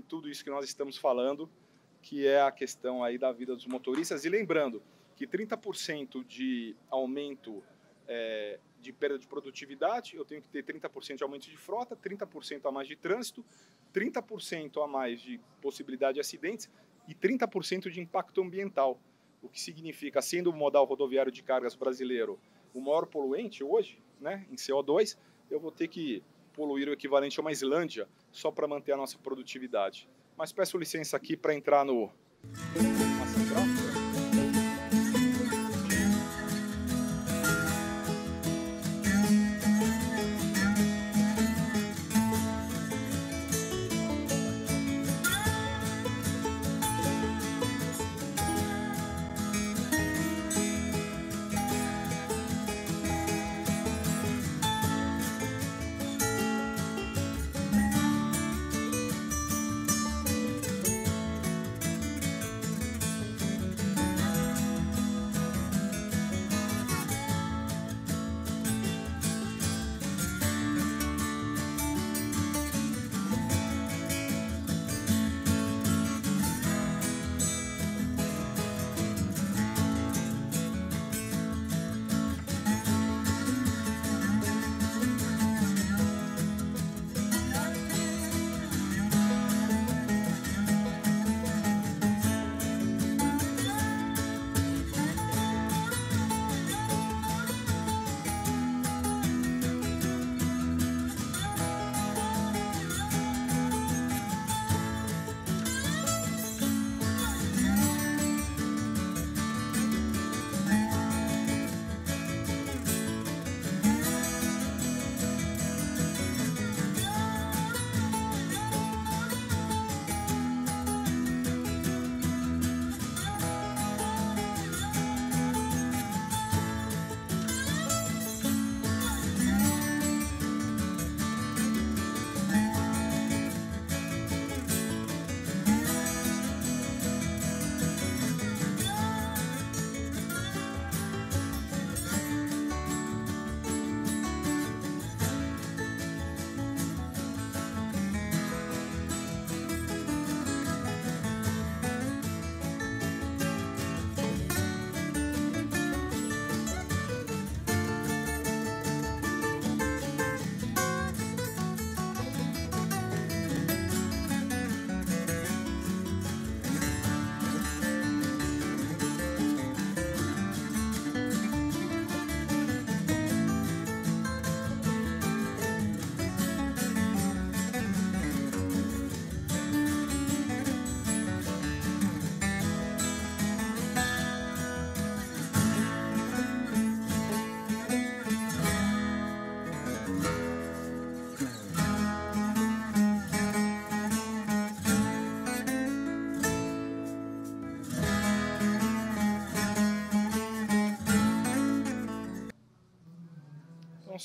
tudo isso que nós estamos falando, que é a questão aí da vida dos motoristas. E lembrando que 30% de aumento de perda de produtividade, eu tenho que ter 30% de aumento de frota, 30% a mais de trânsito, 30% a mais de possibilidade de acidentes e 30% de impacto ambiental, o que significa, sendo o modal rodoviário de cargas brasileiro o maior poluente hoje, né, em CO2, eu vou ter que poluir o equivalente a uma Islândia só para manter a nossa produtividade. Mas peço licença aqui para entrar no...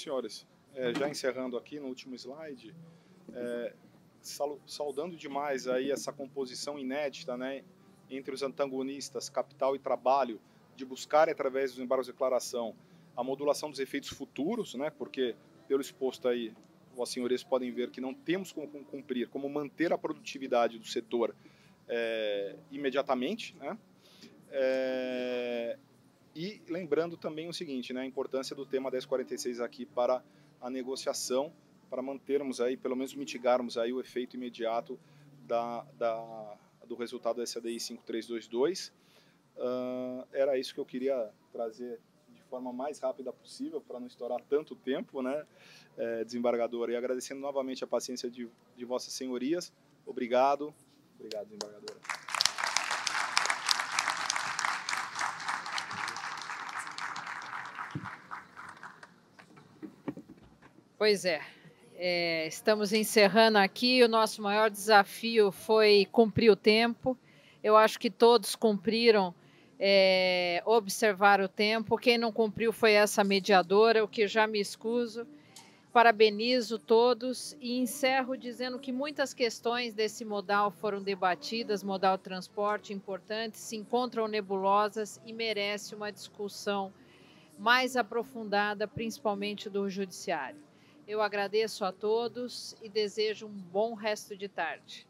senhores, já encerrando aqui no último slide, saudando demais aí essa composição inédita, né, entre os antagonistas capital e trabalho, de buscar através dos embargos de declaração a modulação dos efeitos futuros, né, porque pelo exposto aí, os senhores podem ver que não temos como cumprir, como manter a produtividade do setor imediatamente, né, e lembrando também o seguinte, né, a importância do tema 1046 aqui para a negociação, para mantermos aí, pelo menos mitigarmos aí o efeito imediato do resultado da SADI 5322. Era isso que eu queria trazer de forma mais rápida possível, para não estourar tanto tempo, né, desembargadora, e agradecendo novamente a paciência de vossas senhorias. Obrigado. Obrigado, desembargadora. Pois é. Estamos encerrando aqui. O nosso maior desafio foi cumprir o tempo. Eu acho que todos cumpriram, observar o tempo. Quem não cumpriu foi essa mediadora, o que já me excuso. Parabenizo todos e encerro dizendo que muitas questões desse modal foram debatidas, modal transporte importantes, se encontram nebulosas e merece uma discussão mais aprofundada, principalmente do Judiciário. Eu agradeço a todos e desejo um bom resto de tarde.